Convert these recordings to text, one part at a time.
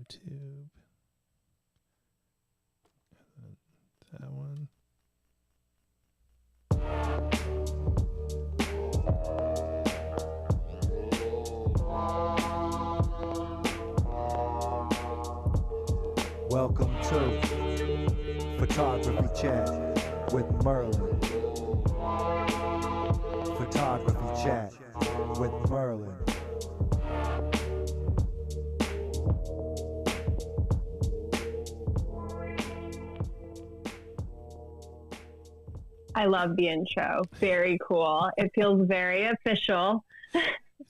YouTube. That one. Welcome to Photography Chat with Merlin. Photography Chat with Merlin. I love the intro. Very cool. It feels very official.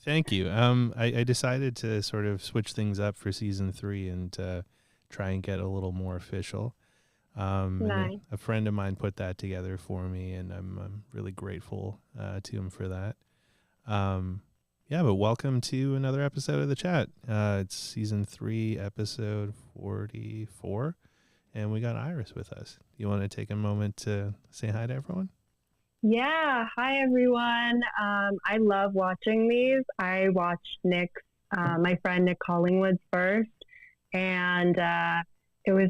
Thank you. I decided to sort of switch things up for season 3 and try and get a little more official. Nice. And a friend of mine put that together for me, and I'm really grateful to him for that. But welcome to another episode of the chat. It's season 3, episode 44, and we got Iris with us. You want to take a moment to say hi to everyone? Yeah. Hi, everyone. I love watching these. I watched Nick's, my friend Nick Collingwood's first, and it was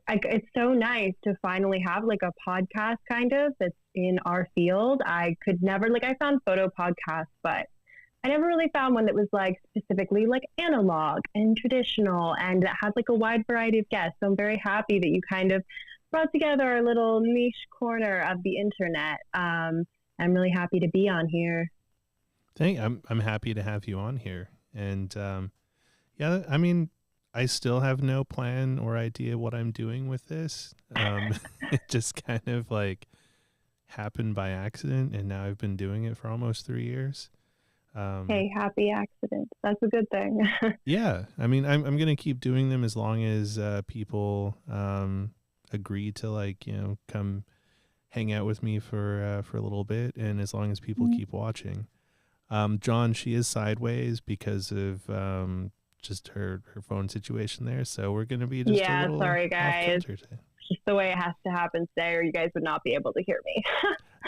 it's so nice to finally have like a podcast kind of that's in our field. I could never, I found photo podcasts, but I never really found one that was like specifically like analog and traditional and that had like a wide variety of guests. So I'm very happy that you kind of brought together our little niche corner of the internet. I'm really happy to be on here. I'm happy to have you on here. And I still have no plan or idea what I'm doing with this. It just kind of like happened by accident, and now I've been doing it for almost 3 years. Hey, happy accident. That's a good thing. Yeah. I mean, I'm going to keep doing them as long as people agree to come hang out with me for a little bit, and as long as people keep watching. John, she is sideways because of just her phone situation there, so we're going to be just a little sorry guys. Off kilter today. Just the way it has to happen today, or you guys would not be able to hear me.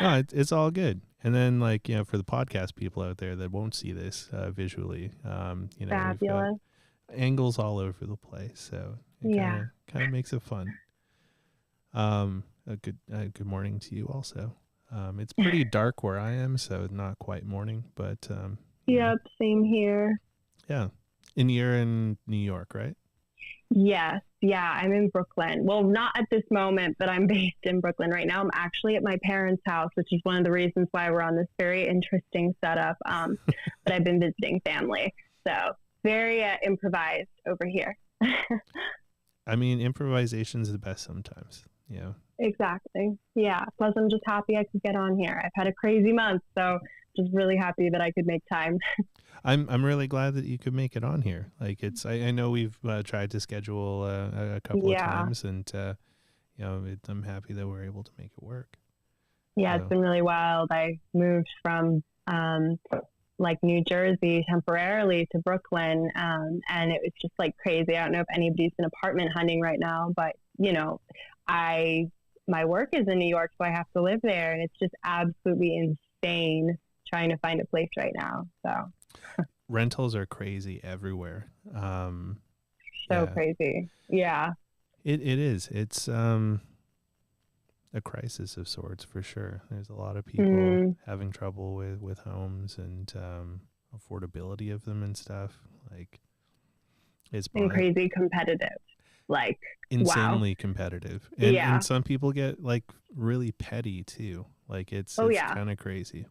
No, it's all good. And then for the podcast people out there that won't see this visually, Fabulous. Angles all over the place, so it kind of makes it fun. A good morning to you also. It's pretty dark where I am, so not quite morning, but yep, same here. Yeah. And you're in New York, right? Yes. Yeah, I'm in Brooklyn. Well, not at this moment, but I'm based in Brooklyn right now. I'm actually at my parents' house, which is one of the reasons why we're on this very interesting setup. But I've been visiting family. So very improvised over here. I mean, improvisation is the best sometimes. Yeah. Exactly. Yeah. Plus, I'm just happy I could get on here. I've had a crazy month, so just really happy that I could make time. I'm really glad that you could make it on here. I know we've tried to schedule a couple of times, and I'm happy that we're able to make it work. Yeah, It's been really wild. I moved from New Jersey temporarily to Brooklyn, and it was just crazy. I don't know if anybody's been apartment hunting right now, but my work is in New York, so I have to live there, and it's just absolutely insane trying to find a place right now. So rentals are crazy everywhere. Crazy. Yeah. It is. It's a crisis of sorts for sure. There's a lot of people having trouble with homes and affordability of them and stuff. It's and crazy competitive. Insanely competitive. And some people get really petty too. It's kind of crazy.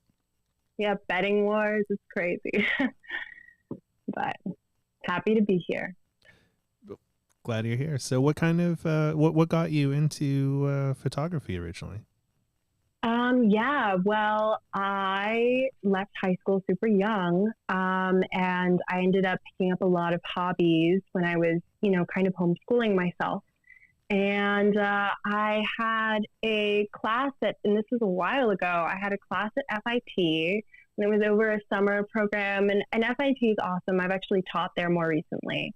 Yeah, betting wars is crazy. But happy to be here. Glad you're here. So what kind of what got you into photography originally? Well, I left high school super young, and I ended up picking up a lot of hobbies when I was, kind of homeschooling myself. And I had a class and this was a while ago, I had a class at FIT, and it was over a summer program, and FIT is awesome. I've actually taught there more recently.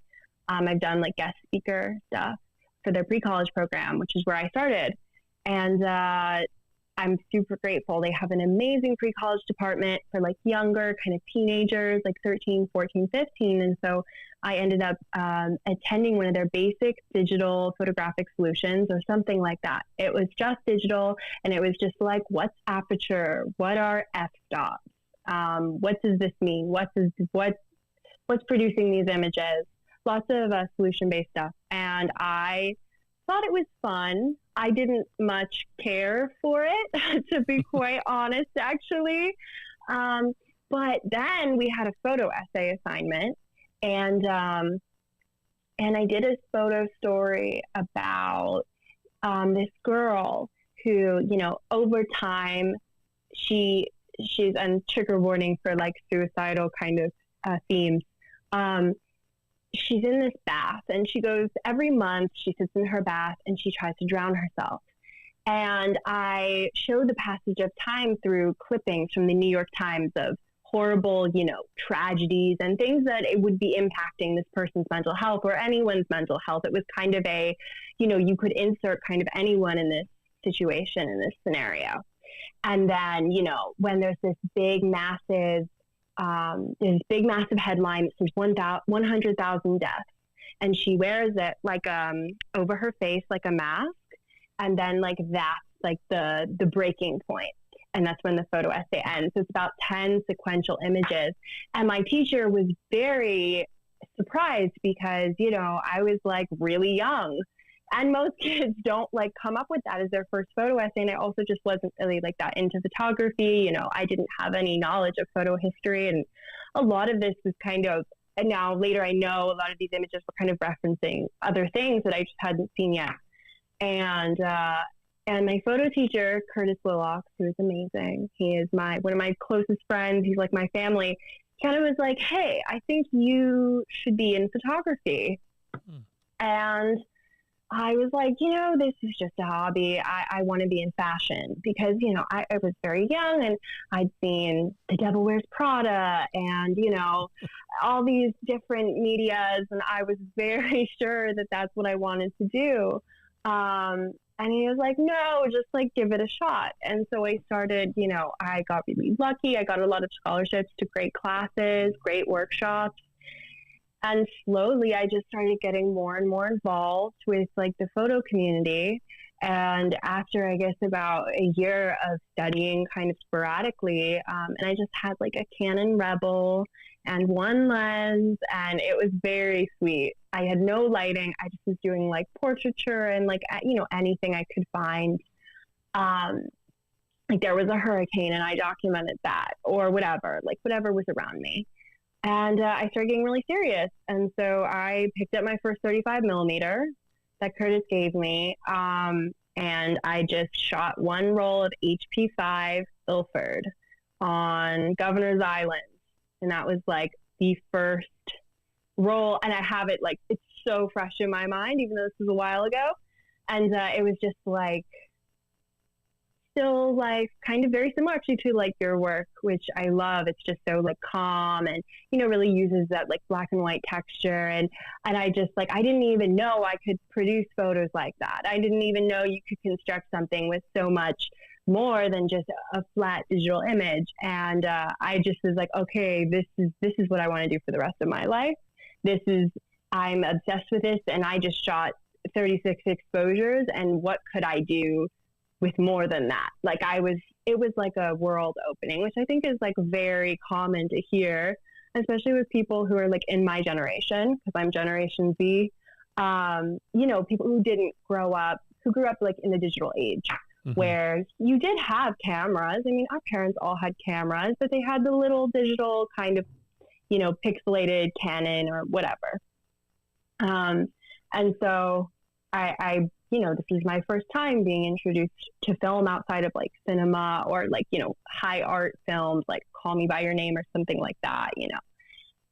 I've done guest speaker stuff for their pre-college program, which is where I started. And I'm super grateful. They have an amazing pre-college department for like younger kind of teenagers, like 13, 14, 15. And so I ended up attending one of their basic digital photographic solutions or something like that. It was just digital, and it was just like, what's aperture? What are f-stops? What does this mean? What's producing these images? Lots of solution-based stuff. And I thought it was fun. I didn't much care for it, to be quite honest, actually. But then we had a photo essay assignment, and I did a photo story about this girl who, you know, over time, she's on trigger warning for like suicidal kind of themes. She's in this bath, and she goes every month, she sits in her bath and she tries to drown herself. And I showed the passage of time through clippings from the New York Times of horrible, you know, tragedies and things that it would be impacting this person's mental health or anyone's mental health. It was kind of a, you know, you could insert kind of anyone in this situation, in this scenario. And then, you know, when there's this big, massive headline that says 100,000 deaths, and she wears it like over her face like a mask, and then like that's like the breaking point, and that's when the photo essay ends. So it's about 10 sequential images, and my teacher was very surprised because, you know, I was like really young. And most kids don't like come up with that as their first photo essay. And I also just wasn't really like that into photography. You know, I didn't have any knowledge of photo history. And a lot of this was kind of, and now later I know a lot of these images were kind of referencing other things that I just hadn't seen yet. And my photo teacher, Curtis Willox, who is amazing. He is one of my closest friends. He's like my family. Kind of was like, hey, I think you should be in photography. And I was like, you know, this is just a hobby. I want to be in fashion because, you know, I was very young and I'd seen The Devil Wears Prada and, you know, all these different medias. And I was very sure that that's what I wanted to do. And he was like, no, just like give it a shot. And so I started, you know, I got really lucky. I got a lot of scholarships to great classes, great workshops. And slowly I just started getting more and more involved with like the photo community. And after, I guess, about a year of studying kind of sporadically, and I just had like a Canon Rebel and one lens, and it was very sweet. I had no lighting. I just was doing like portraiture and like, you know, anything I could find. Like there was a hurricane and I documented that, or whatever was around me. And I started getting really serious. And so I picked up my first 35 millimeter that Curtis gave me. And I just shot one roll of HP5 Ilford on Governor's Island. And that was like the first roll. And I have it like, it's so fresh in my mind, even though this was a while ago. And it was just like, still like kind of very similar actually to like your work, which I love. It's just so like calm and, you know, really uses that like black and white texture. And I just like, I didn't even know I could produce photos like that. I didn't even know you could construct something with so much more than just a flat digital image. And I just was like, okay, this is what I want to do for the rest of my life. I'm obsessed with this. And I just shot 36 exposures, and what could I do with more than that? Like it was like a world opening, which I think is like very common to hear, especially with people who are like in my generation, because I'm Generation Z. You know, people who grew up like in the digital age, where you did have cameras. I mean, our parents all had cameras, but they had the little digital kind of, you know, pixelated Canon or whatever. And so I you know, this is my first time being introduced to film outside of like cinema or like, you know, high art films like Call Me by Your Name or something like that, you know.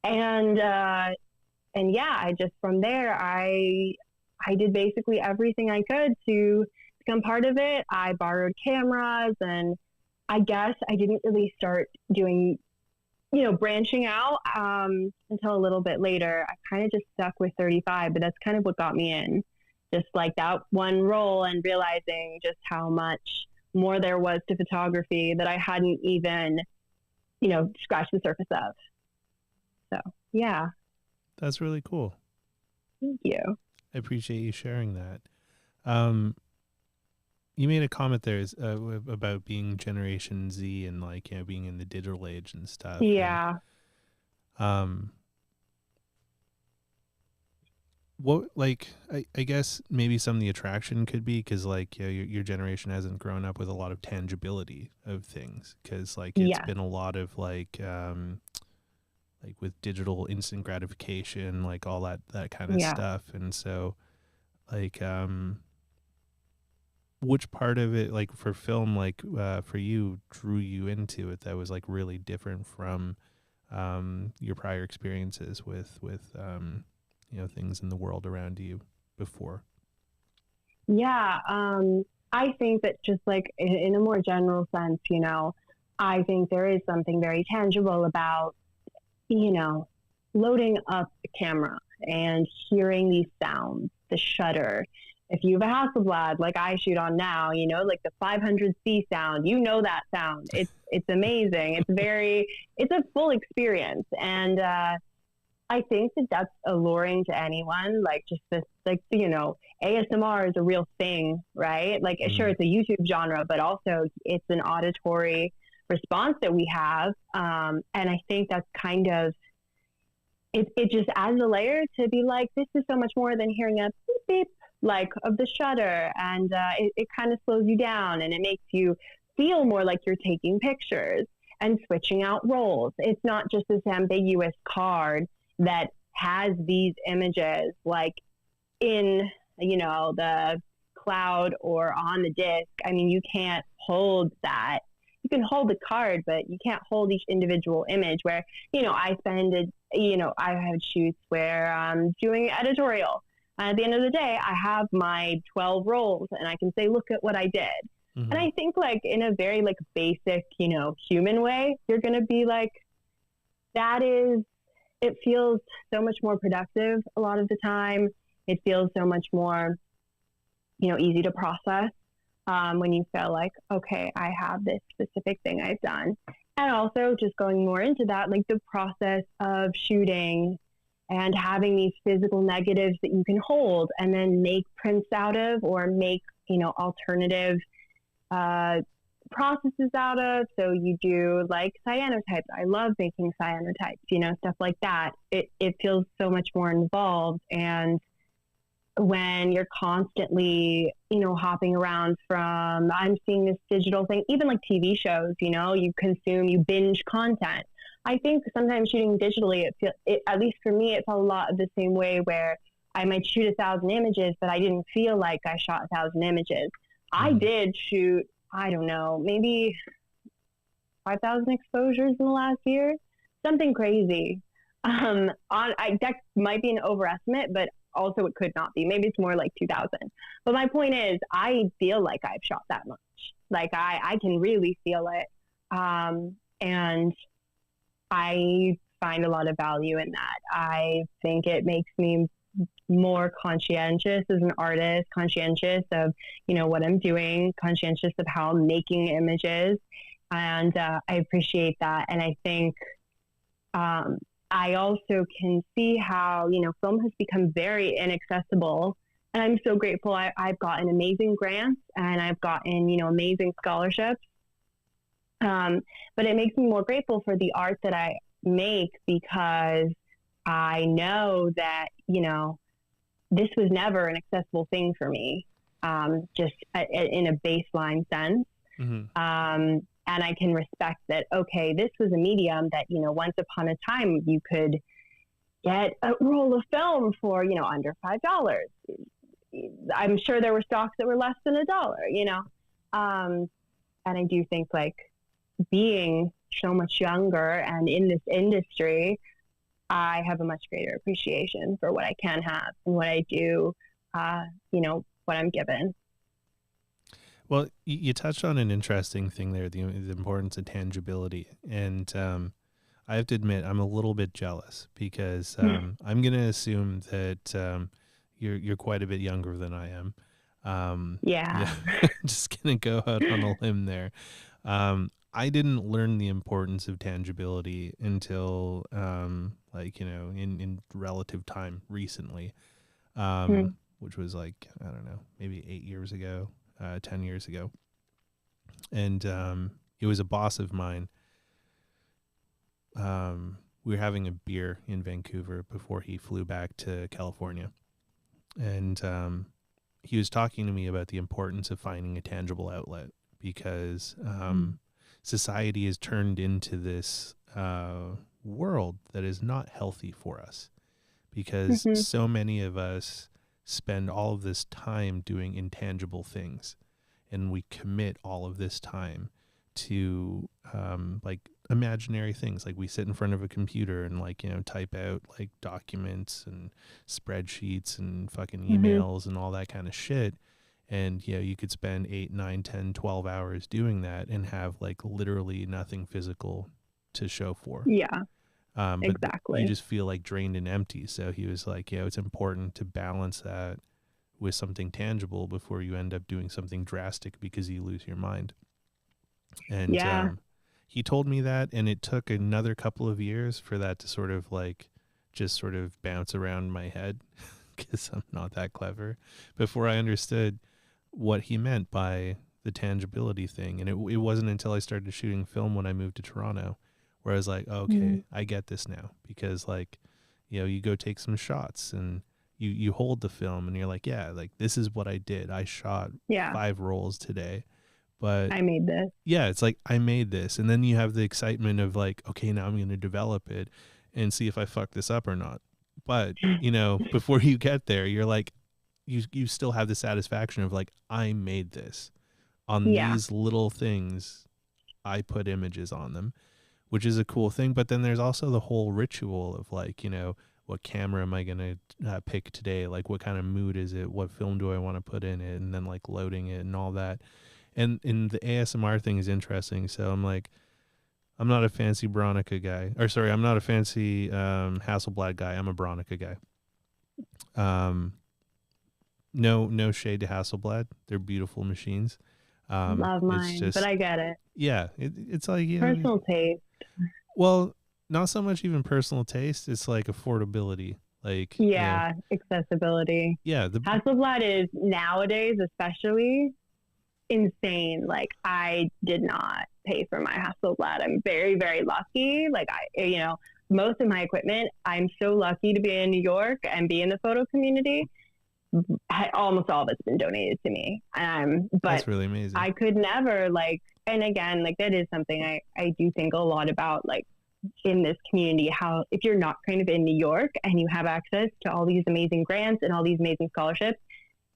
And yeah, I just, from there, I did basically everything I could to become part of it. I borrowed cameras, and I guess I didn't really start doing, you know, branching out until a little bit later. I kind of just stuck with 35, but that's kind of what got me in. Just like that one roll and realizing just how much more there was to photography that I hadn't even, scratched the surface of. So, yeah. That's really cool. Thank you. I appreciate you sharing that. You made a comment there about being Generation Z and like, being in the digital age and stuff. Yeah. And, what, like, I guess maybe some of the attraction could be because like your generation hasn't grown up with a lot of tangibility of things, because like it's been a lot of like with digital instant gratification, like all that kind of stuff. And so like which part of it, like for film, like for you, drew you into it that was like really different from your prior experiences with things in the world around you before? Yeah. I think that just like in a more general sense, I think there is something very tangible about, loading up a camera and hearing these sounds, the shutter. If you have a Hasselblad like I shoot on now, like the 500C sound, that sound. It's amazing. It's a full experience. And I think that that's alluring to anyone. Like just this, like, ASMR is a real thing, right? Like, sure, it's a YouTube genre, but also it's an auditory response that we have. And I think that's kind of, it just adds a layer to be like, this is so much more than hearing a beep, beep, like of the shutter. And it kind of slows you down, and it makes you feel more like you're taking pictures and switching out roles. It's not just this ambiguous card that has these images like in, the cloud or on the disc. I mean, you can't hold that. You can hold the card, but you can't hold each individual image where, I have shoots where I'm doing editorial. At the end of the day, I have my 12 rolls and I can say, look at what I did. Mm-hmm. And I think like in a very like basic, human way, you're going to be like, it feels so much more productive a lot of the time. It feels so much more, easy to process when you feel like, okay, I have this specific thing I've done. And also just going more into that, like the process of shooting and having these physical negatives that you can hold and then make prints out of, or make, alternative processes out of. So you do like cyanotypes. I love making cyanotypes, stuff like that. It feels so much more involved. And when you're constantly, hopping around from, I'm seeing this digital thing, even like TV shows, you binge content. I think sometimes shooting digitally, at least for me, it's a lot of the same way where I might shoot 1,000 images, but I didn't feel like I shot 1,000 images. I did shoot, I don't know, maybe 5,000 exposures in the last year, something crazy. That might be an overestimate, but also it could not be. Maybe it's more like 2,000. But my point is, I feel like I've shot that much. Like I can really feel it. And I find a lot of value in that. I think it makes me more conscientious as an artist, conscientious of, what I'm doing, conscientious of how I'm making images. And I appreciate that. And I think I also can see how, film has become very inaccessible. And I'm so grateful. I've gotten amazing grants and I've gotten, amazing scholarships. But it makes me more grateful for the art that I make, because I know that, this was never an accessible thing for me, just in a baseline sense. Mm-hmm. And I can respect that, okay, this was a medium that, once upon a time you could get a roll of film for, under $5. I'm sure there were stocks that were less than $1, And I do think like being so much younger and in this industry, I have a much greater appreciation for what I can have and what I do, what I'm given. Well, you touched on an interesting thing there, the importance of tangibility. And I have to admit, I'm a little bit jealous because I'm going to assume that you're quite a bit younger than I am. Yeah. Just gonna go out on a limb there. I didn't learn the importance of tangibility until like, you know, in relative time recently, Mm. which was like, I don't know, maybe 8 years ago, 10 years ago. And it was a boss of mine. We were having a beer in Vancouver before he flew back to California. And he was talking to me about the importance of finding a tangible outlet, because society has turned into this world that is not healthy for us, because so many of us spend all of this time doing intangible things, and we commit all of this time to like imaginary things. Like, we sit in front of a computer and, like, you know, type out like documents and spreadsheets and fucking emails and all that kind of shit. And, you know, you could spend 8, 9, 10, 12 hours doing that and have like literally nothing physical to show for. Yeah, But exactly. you just feel like drained and empty. So he was like, yeah, it's important to balance that with something tangible before you end up doing something drastic because you lose your mind. And Yeah. he told me that, and it took another couple of years for that to sort of like just sort of bounce around my head, because I'm not that clever, before I understood what he meant by the tangibility thing. And it wasn't until I started shooting film when I moved to Toronto where I was like, oh, okay, I get this now. Because, like, you know, you go take some shots and you hold the film and you're like, yeah, like, this is what I did. I shot 5 rolls today. But I made this. yeah, it's like, I made this. And then you have the excitement of like, okay, now I'm going to develop it and see if I fuck this up or not. But, you know, before you get there, you're like, you still have the satisfaction of like, I made this on these little things. I put images on them, which is a cool thing. But then there's also the whole ritual of like, you know, what camera am I going to pick today? Like, what kind of mood is it? What film do I want to put in it? And then like loading it and all that. And the ASMR thing is interesting. So I'm like, I'm not a fancy Bronica guy. Or sorry, I'm not a fancy Hasselblad guy. I'm a Bronica guy. No shade to Hasselblad. They're beautiful machines. Love mine, but I get it. Yeah, it's like, you personal know, taste. Well, not so much even personal taste. It's like affordability. Like, yeah, you know, accessibility. Yeah, the Hasselblad is nowadays especially insane. Like, I did not pay for my Hasselblad. I'm very, very lucky. Like, you know, most of my equipment, I'm so lucky to be in New York and be in the photo community. Almost all of it's been donated to me. But that's really amazing. I could never, like, and again, like, that is something I do think a lot about, like, in this community, how if you're not kind of in New York and you have access to all these amazing grants and all these amazing scholarships,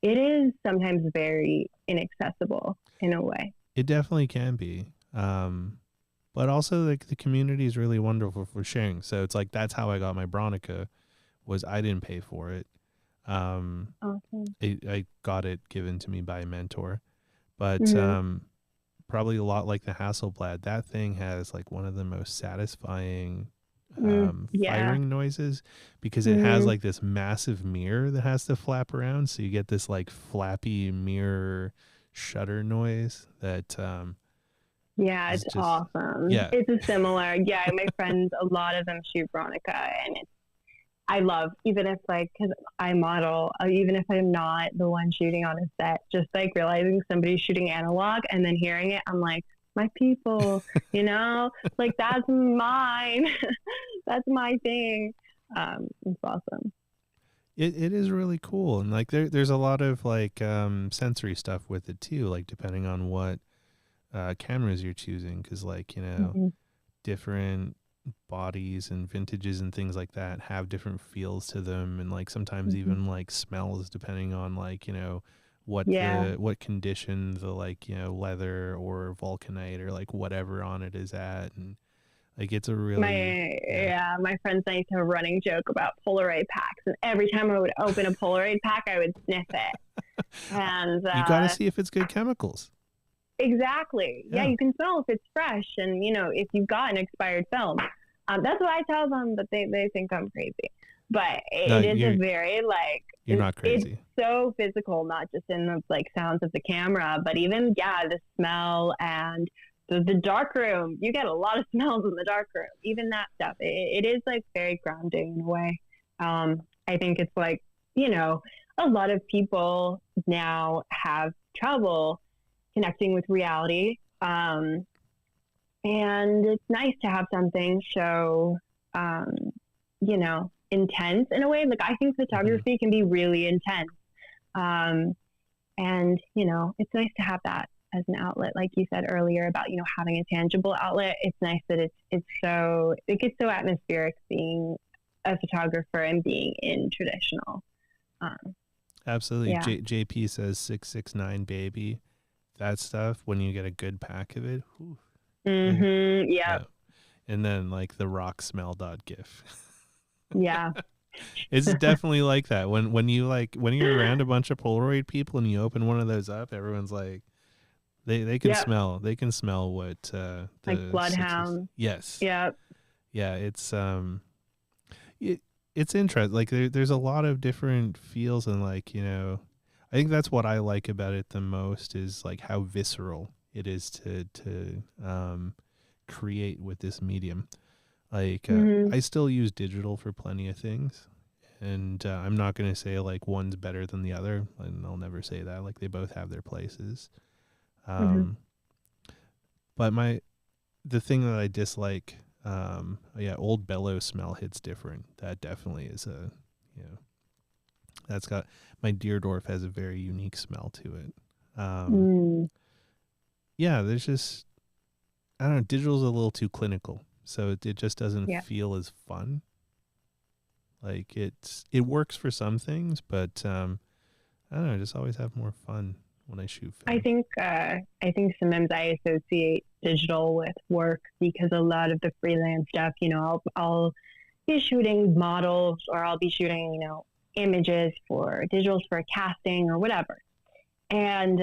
it is sometimes very inaccessible in a way. It definitely can be. But also, like, the community is really wonderful for sharing. So it's like, that's how I got my Bronica, was I didn't pay for it. Awesome. I got it given to me by a mentor. But probably a lot like the Hasselblad, that thing has like one of the most satisfying firing noises, because it has like this massive mirror that has to flap around, so you get this like flappy mirror shutter noise that it's just awesome. It's a similar my friends, a lot of them shoot Bronica, and I love, even if like, because I model, even if I'm not the one shooting on a set, just like realizing somebody's shooting analog and then hearing it, I'm like, my people, you know, like, that's mine. That's my thing. It's awesome. It is really cool. And like, there's a lot of like sensory stuff with it too, like depending on what cameras you're choosing. Cause like, you know, different bodies and vintages and things like that have different feels to them, and like sometimes even like smells, depending on like, you know, what condition the, like, you know, leather or vulcanite or like whatever on it is at. And like, it's a really my friends and I used to have a running joke about Polaroid packs, and every time I would open a Polaroid pack I would sniff it. And you gotta see if it's good chemicals. Exactly. Yeah, you can smell if it's fresh, and, you know, if you've got an expired film. That's what I tell them, but they think I'm crazy. But it is a very, like, You're not It's crazy. so physical, not just in the like sounds of the camera, but even the smell and the dark room. You get a lot of smells in the dark room. Even that stuff. It is like very grounding in a way. I think it's like, you know, a lot of people now have trouble connecting with reality. And it's nice to have something so, you know, intense in a way. Like, I think photography can be really intense. And, you know, it's nice to have that as an outlet, like you said earlier about, you know, having a tangible outlet. It's nice that it gets so atmospheric being a photographer and being in traditional. Absolutely. Yeah. JP says 669 baby. That stuff, when you get a good pack of it. Whew, yeah. And then like the rock smell .gif. Yeah. It's definitely like that. When you're around a bunch of Polaroid people and you open one of those up, everyone's like, they can smell what the like bloodhound. Yes. Yep. Yeah, it's interesting. Like there's a lot of different feels, and like, you know, I think that's what I like about it the most is like how visceral it is to create with this medium. Like I still use digital for plenty of things, and I'm not going to say like one's better than the other, and I'll never say that. Like they both have their places. But the thing that I dislike, Old Bellow smell hits different. That definitely is that's got, my Deerdorf has a very unique smell to it. Yeah, there's just, I don't know, digital's a little too clinical, so it just doesn't feel as fun. Like it works for some things, but I don't know, I just always have more fun when I shoot film. I think sometimes I associate digital with work because a lot of the freelance stuff, you know, I'll be shooting models or I'll be shooting, you know, images for digitals for a casting or whatever. And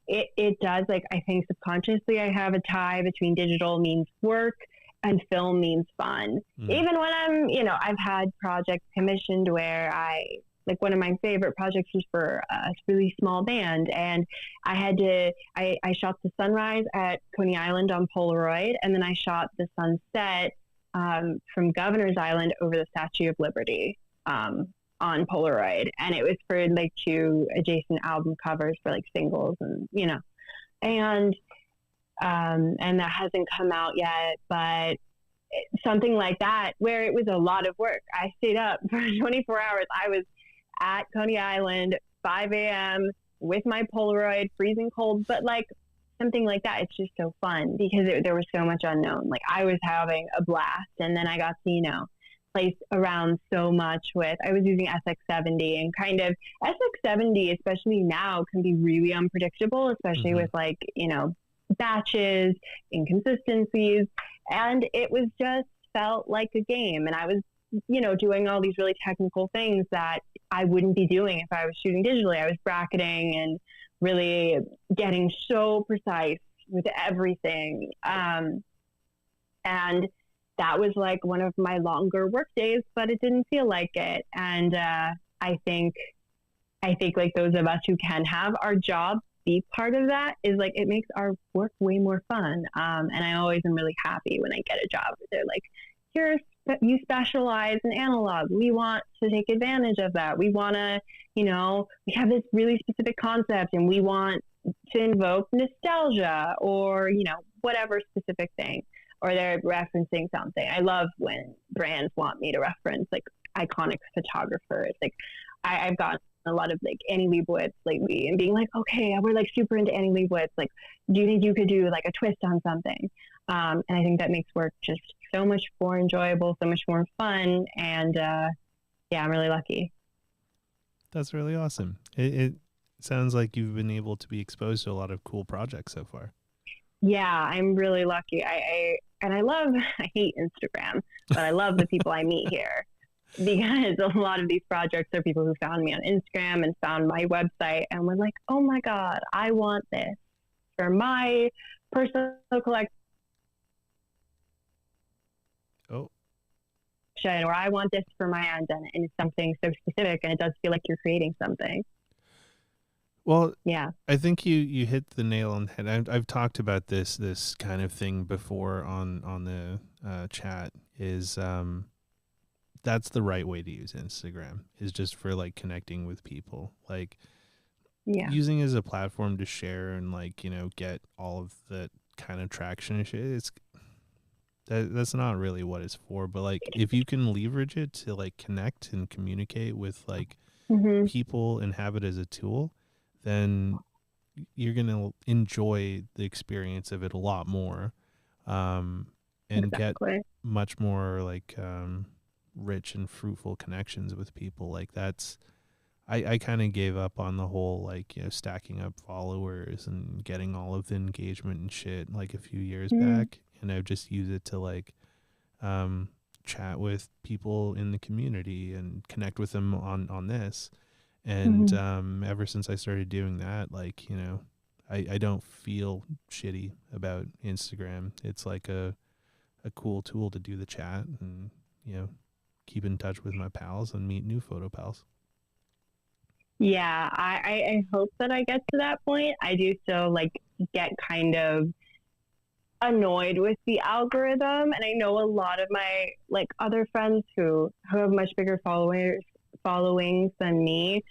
it does, like, I think subconsciously I have a tie between digital means work and film means fun. Even when I'm, you know, I've had projects commissioned where like one of my favorite projects was for a really small band, and I shot the sunrise at Coney Island on Polaroid, and then I shot the sunset from Governor's Island over the Statue of Liberty on Polaroid, and it was for like 2 adjacent album covers for like singles, and you know, and that hasn't come out yet, but something like that where it was a lot of work. I stayed up for 24 hours. I was at Coney Island, 5 a.m. with my Polaroid, freezing cold, but like something like that, it's just so fun because there was so much unknown. Like I was having a blast, and then I got to, you know, place around so much with, I was using SX70, and kind of SX70, especially now, can be really unpredictable, especially with like, you know, batches, inconsistencies, and it was just felt like a game. And I was, you know, doing all these really technical things that I wouldn't be doing if I was shooting digitally. I was bracketing and really getting so precise with everything. And that was like one of my longer work days, but it didn't feel like it. And I think like those of us who can have our job be part of that is like, it makes our work way more fun. And I always am really happy when I get a job where they're like, you specialize in analog. We want to take advantage of that. We want to, you know, we have this really specific concept and we want to invoke nostalgia or, you know, whatever specific thing, or they're referencing something. I love when brands want me to reference like iconic photographers. Like I've gotten a lot of like Annie Leibovitz lately and being like, okay, we're like super into Annie Leibovitz. Like, do you think you could do like a twist on something? And I think that makes work just so much more enjoyable, so much more fun. And yeah, I'm really lucky. That's really awesome. It sounds like you've been able to be exposed to a lot of cool projects so far. Yeah, I'm really lucky. I hate Instagram, but I love the people I meet here, because a lot of these projects are people who found me on Instagram and found my website and were like, oh my God, I want this for my personal collection. Oh, or I want this for my end, and it's something so specific, and it does feel like you're creating something. Well, Yeah. I think you hit the nail on the head. I've talked about this kind of thing before on the chat. Is that's the right way to use Instagram, is just for like connecting with people, like using it as a platform to share and like, you know, get all of that kind of traction and shit. That's not really what it's for, but like if you can leverage it to like connect and communicate with like people and have it as a tool, then you're gonna enjoy the experience of it a lot more, and get much more like rich and fruitful connections with people. Like that's, I kind of gave up on the whole like, you know, stacking up followers and getting all of the engagement and shit like a few years back, and I've just used it to like chat with people in the community and connect with them on this. And ever since I started doing that, like, you know, I don't feel shitty about Instagram. It's like a cool tool to do the chat and, you know, keep in touch with my pals and meet new photo pals. Yeah, I hope that I get to that point. I do still like get kind of annoyed with the algorithm, and I know a lot of my like other friends who have much bigger followings than me.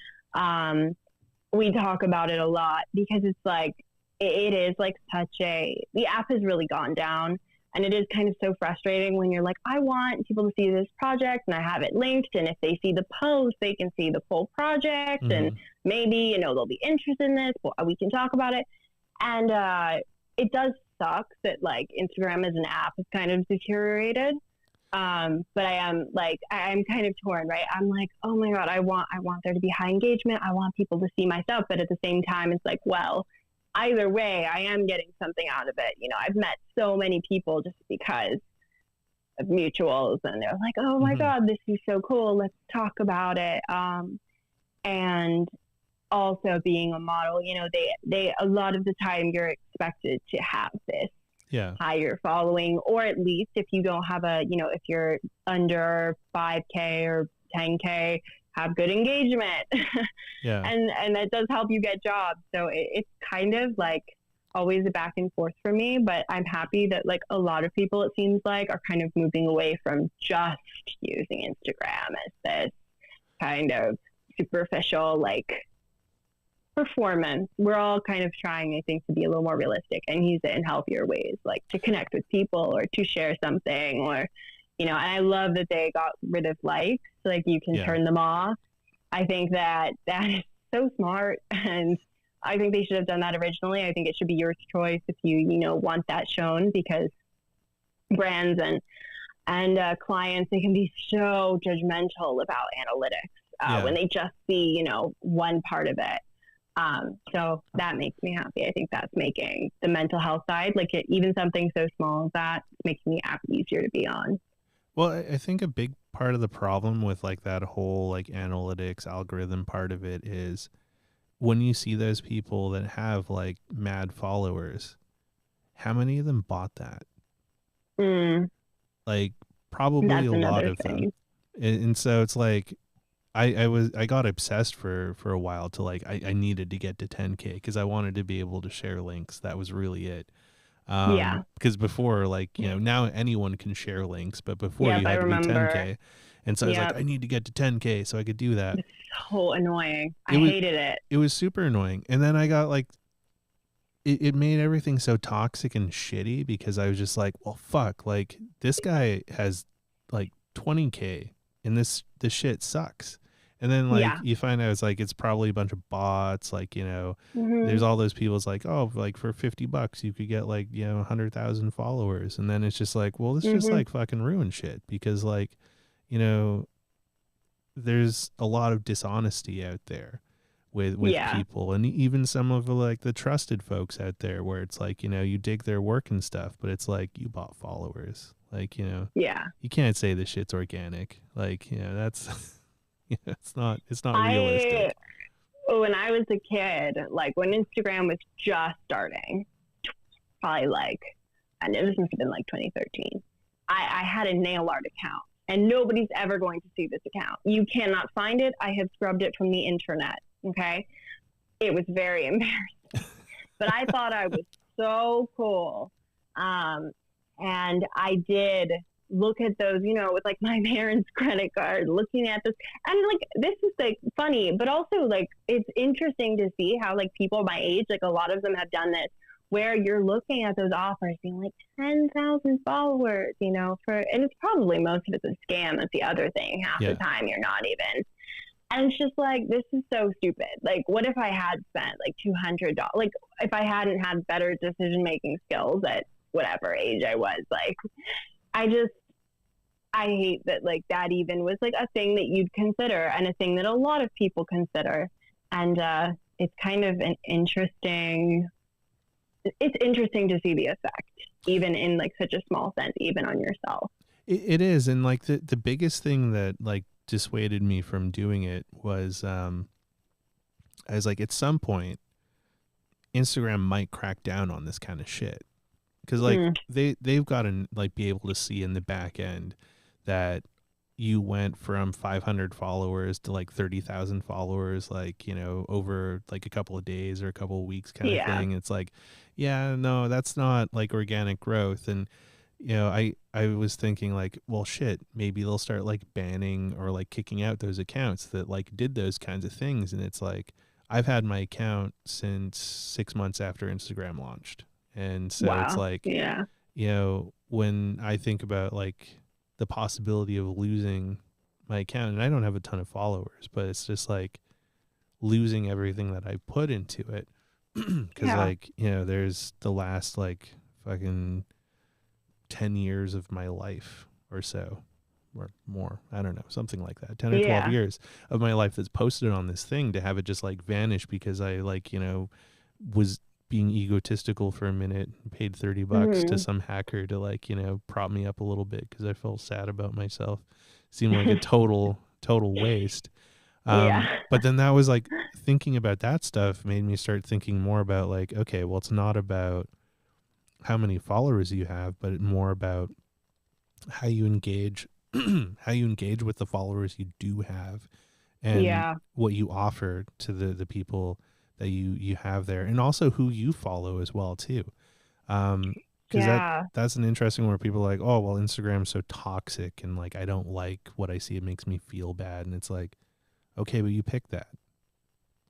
We talk about it a lot because it's like it is like the app has really gone down, and it is kind of so frustrating when you're like, I want people to see this project and I have it linked, and if they see the post, they can see the full project, and maybe, you know, they'll be interested in this, we can talk about it. And it does suck that like Instagram as an app has kind of deteriorated. But I'm kind of torn, right? I'm like, oh my God, I want there to be high engagement. I want people to see my stuff. But at the same time, it's like, well, either way, I am getting something out of it. You know, I've met so many people just because of mutuals, and they're like, oh my God, this is so cool. Let's talk about it. And also being a model, you know, they a lot of the time you're expected to have this higher following, or at least if you don't have if you're under 5K or 10K, have good engagement. And that does help you get jobs. So it's kind of like always a back and forth for me, but I'm happy that like a lot of people, it seems like, are kind of moving away from just using Instagram as this kind of superficial like performance. We're all kind of trying, I think, to be a little more realistic and use it in healthier ways, like to connect with people or to share something, or, you know. And I love that they got rid of likes, like you can turn them off. I think that is so smart, and I think they should have done that originally. I think it should be your choice if you want that shown, because brands and clients, they can be so judgmental about analytics when they just see, one part of it. So that makes me happy. I think that's making the mental health side, even something so small as that, making the app easier to be on. Well, I think a big part of the problem with like that whole like analytics algorithm part of it is when you see those people that have like mad followers, how many of them bought that? Like probably a lot of them. And so it's like, I got obsessed for a while to like, I needed to get to 10K because I wanted to be able to share links. That was really it. Because before, like, now anyone can share links, but before you had to be 10K. And so I was like, I need to get to 10K so I could do that. It's so annoying. I hated it. It was super annoying. And then I got like, it made everything so toxic and shitty because I was just like, well, fuck, like this guy has like 20K and this shit sucks. And then like you find out it's probably a bunch of bots, like, there's all those people. It's like, oh, like for $50 you could get like, 100,000 followers. And then it's just like, well, this just like fucking ruin shit because like, there's a lot of dishonesty out there with people, and even some of like the trusted folks out there where it's like, you dig their work and stuff, but it's like you bought followers. Like, you can't say this shit's organic. Like, that's it's not realistic. When I was a kid, like when Instagram was just starting, probably like, and this must have been like 2013, I had a nail art account. and nobody's ever going to see this account. You cannot find it. I have scrubbed it from the internet. Okay. It was very embarrassing, but I thought I was so cool. And I did look at those, you know, with like my parents' credit card, looking at this, and like, this is like funny, but also like, it's interesting to see how like people my age, like a lot of them have done this, where you're looking at those offers being like 10,000 followers, you know, and it's probably most of it's a scam. That's the other thing. Half the time you're not even. And it's just like, this is so stupid. Like, what if I had spent like $200? Like, if I hadn't had better decision-making skills at whatever age I was, like, I hate that, like, that even was like a thing that you'd consider, and a thing that a lot of people consider. And it's kind of it's interesting to see the effect, even in like such a small sense, even on yourself. It is. And like the biggest thing that like dissuaded me from doing it was I was like, at some point Instagram might crack down on this kind of shit, because like they've got to like be able to see in the back end that you went from 500 followers to like 30,000 followers, like, you know, over like a couple of days or a couple of weeks kind of thing. It's like, yeah, no, that's not like organic growth. And, you know, I was thinking like, well, shit, maybe they'll start like banning or like kicking out those accounts that like did those kinds of things. And it's like, I've had my account since 6 months after Instagram launched. And so it's like, you know, when I think about like the possibility of losing my account, and I don't have a ton of followers, but it's just like losing everything that I put into it. Cause like, you know, there's the last like fucking 10 years of my life or so, or more, I don't know, something like that, 10 or 12 years of my life that's posted on this thing, to have it just like vanish because I like, you know, was being egotistical for a minute and paid $30 to some hacker to like, you know, prop me up a little bit because I felt sad about myself. Seemed like a total waste. But then that was like, thinking about that stuff made me start thinking more about like, okay, well, it's not about how many followers you have, but more about how you engage with the followers you do have, and what you offer to the people that you have there, and also who you follow as well too. Because that's an interesting one where people are like, oh, well, Instagram's so toxic and like I don't like what I see, it makes me feel bad. And it's like, okay, but you picked that.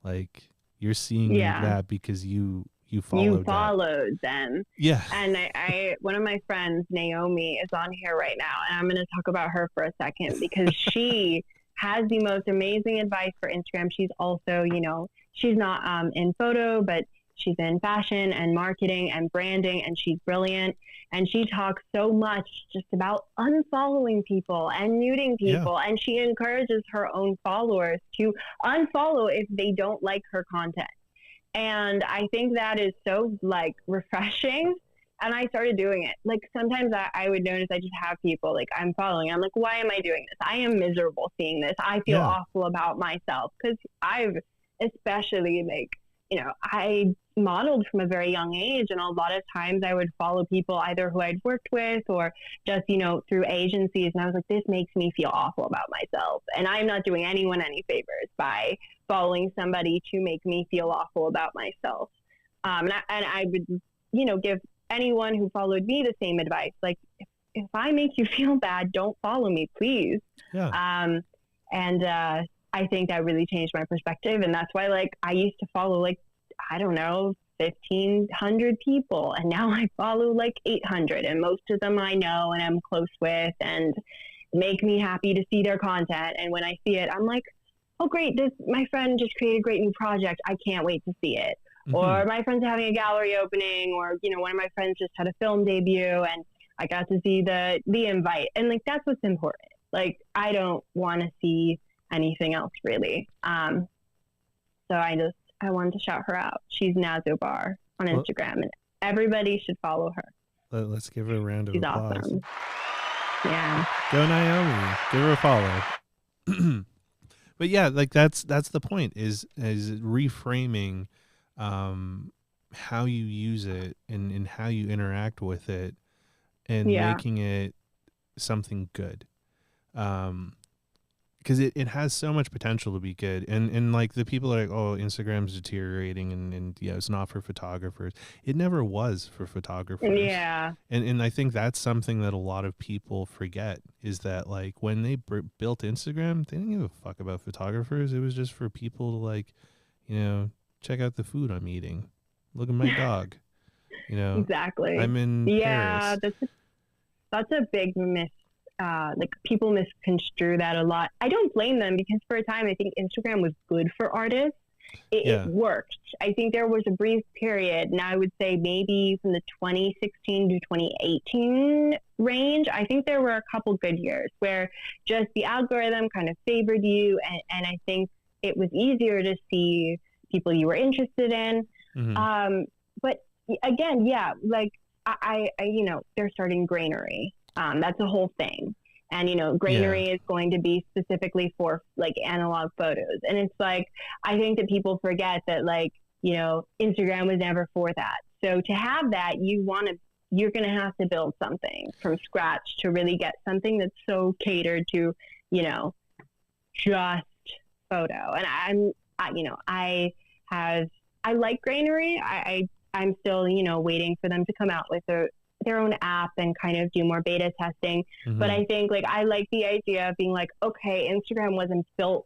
Like, you're seeing that because you followed them. Yeah. And I one of my friends, Naomi, is on here right now, and I'm going to talk about her for a second, because she has the most amazing advice for Instagram. She's also, you know, she's not in photo, but she's in fashion and marketing and branding, and she's brilliant. And she talks so much just about unfollowing people and muting people. And she encourages her own followers to unfollow if they don't like her content. And I think that is so like refreshing. And I started doing it. Like, sometimes I would notice I just have people like I'm following. I'm like, why am I doing this? I am miserable seeing this. I feel awful about myself, because I've especially like, you know, I modeled from a very young age, and a lot of times I would follow people either who I'd worked with or just, you know, through agencies. And I was like, this makes me feel awful about myself. And I'm not doing anyone any favors by following somebody to make me feel awful about myself. And I would, you know, give anyone who followed me the same advice. Like, if I make you feel bad, don't follow me, please. I think that really changed my perspective. And that's why, like, I used to follow, like, I don't know, 1,500 people. And now I follow like 800. And most of them I know and I'm close with and make me happy to see their content. And when I see it, I'm like, oh, great. My friend just created a great new project. I can't wait to see it. Or my friend's having a gallery opening, or, you know, one of my friends just had a film debut and I got to see the invite. And like, that's what's important. Like, I don't want to see anything else really. So I wanted to shout her out. She's Nazobar on Instagram, and everybody should follow her. Let's give her a round of applause. Awesome. Yeah. Go Naomi. Give her a follow. But yeah, like that's the point, is reframing how you use it and how you interact with it, and making it something good. because it has so much potential to be good, and like the people are like, oh, Instagram's deteriorating, and yeah, it's not for photographers. It never was for photographers. Yeah. And I think that's something that a lot of people forget, is that like when they built Instagram, they didn't give a fuck about photographers. It was just for people to like, check out the food I'm eating, look at my dog, Exactly. I'm in Yeah, Paris. that's a big like people misconstrue that a lot. I don't blame them, because for a time I think Instagram was good for artists. It worked. I think there was a brief period, and I would say maybe from the 2016 to 2018 range, I think there were a couple good years where just the algorithm kind of favored you, and I think it was easier to see people you were interested in. Mm-hmm. But again, yeah, like I they're starting Grainery. That's a whole thing. And, Grainery is going to be specifically for like analog photos. And it's like, I think that people forget that, like, Instagram was never for that. So to have that, you're going to have to build something from scratch to really get something that's so catered to, just photo. And I like Grainery. I'm still, waiting for them to come out with their own app and kind of do more beta testing. Mm-hmm. But I think like I like the idea of being like, okay, Instagram wasn't built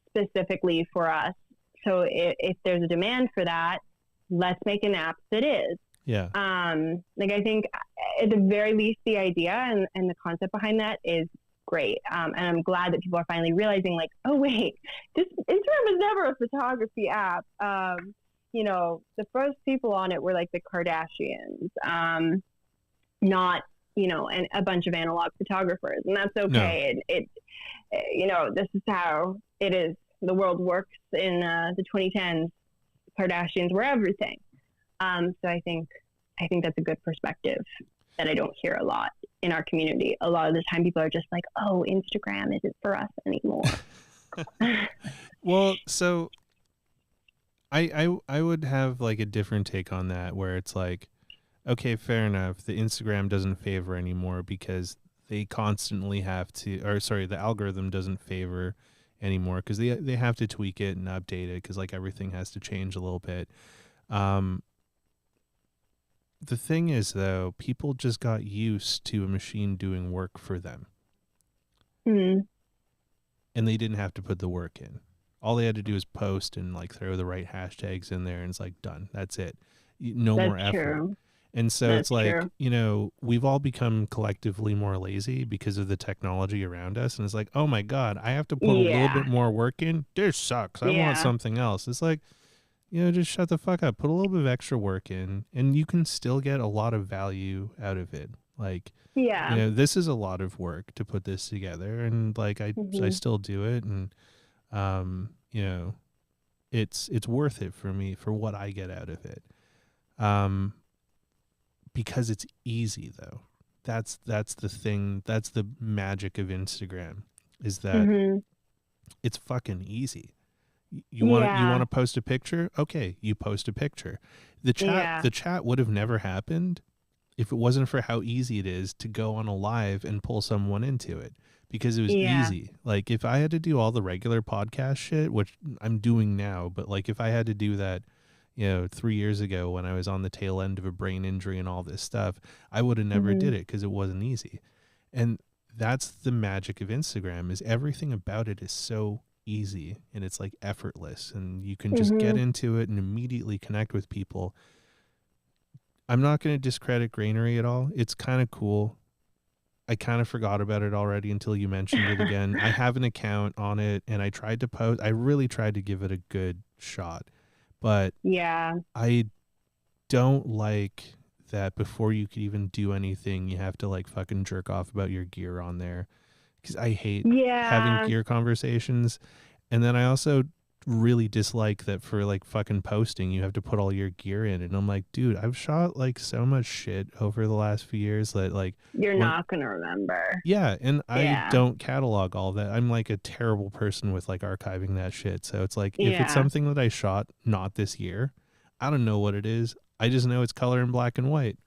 specifically for us. So if there's a demand for that, let's make an app that is. Yeah. Like I think at the very least the idea and the concept behind that is great. And I'm glad that people are finally realizing like, oh wait, this Instagram was never a photography app. The first people on it were like the Kardashians. Not, and a bunch of analog photographers, and that's okay. No. It this is how it is. The world works in the 2010s. Kardashians were everything. So I think that's a good perspective that I don't hear a lot in our community. A lot of the time people are just like, oh, Instagram isn't for us anymore. Well, so I would have like a different take on that, where it's like, okay, fair enough. The Instagram doesn't favor anymore because they constantly have to, the algorithm doesn't favor anymore because they have to tweak it and update it because like everything has to change a little bit. The thing is though, people just got used to a machine doing work for them. Mm-hmm. And they didn't have to put the work in. All they had to do is post and like throw the right hashtags in there and it's like done. That's it. No more effort. True. And so That's it's like, true. We've all become collectively more lazy because of the technology around us. And it's like, oh my God, I have to put a little bit more work in. This sucks. I want something else. It's like, just shut the fuck up. Put a little bit of extra work in and you can still get a lot of value out of it. Like, this is a lot of work to put this together. And like, I still do it. And, it's worth it for me for what I get out of it. Because it's easy though. That's the thing. That's the magic of Instagram, is that it's fucking easy. You want to post a picture? Okay, you post a picture. The chat would have never happened if it wasn't for how easy it is to go on a live and pull someone into it, because it was easy. Like if I had to do all the regular podcast shit, which I'm doing now, but like if I had to do that 3 years ago when I was on the tail end of a brain injury and all this stuff, I would have never did it because it wasn't easy. And that's the magic of Instagram, is everything about it is so easy and it's like effortless and you can just get into it and immediately connect with people. I'm not going to discredit Grainery at all. It's kind of cool. I kind of forgot about it already until you mentioned it again. I have an account on it and I tried to post. I really tried to give it a good shot. But I don't like that before you could even do anything, you have to like fucking jerk off about your gear on there, because I hate having gear conversations. And then I also really dislike that for like fucking posting, you have to put all your gear in. And I'm like, dude, I've shot like so much shit over the last few years that like you're not going to remember. Yeah. And I don't catalog all that. I'm like a terrible person with like archiving that shit. So it's like, if it's something that I shot not this year, I don't know what it is. I just know it's color in black and white.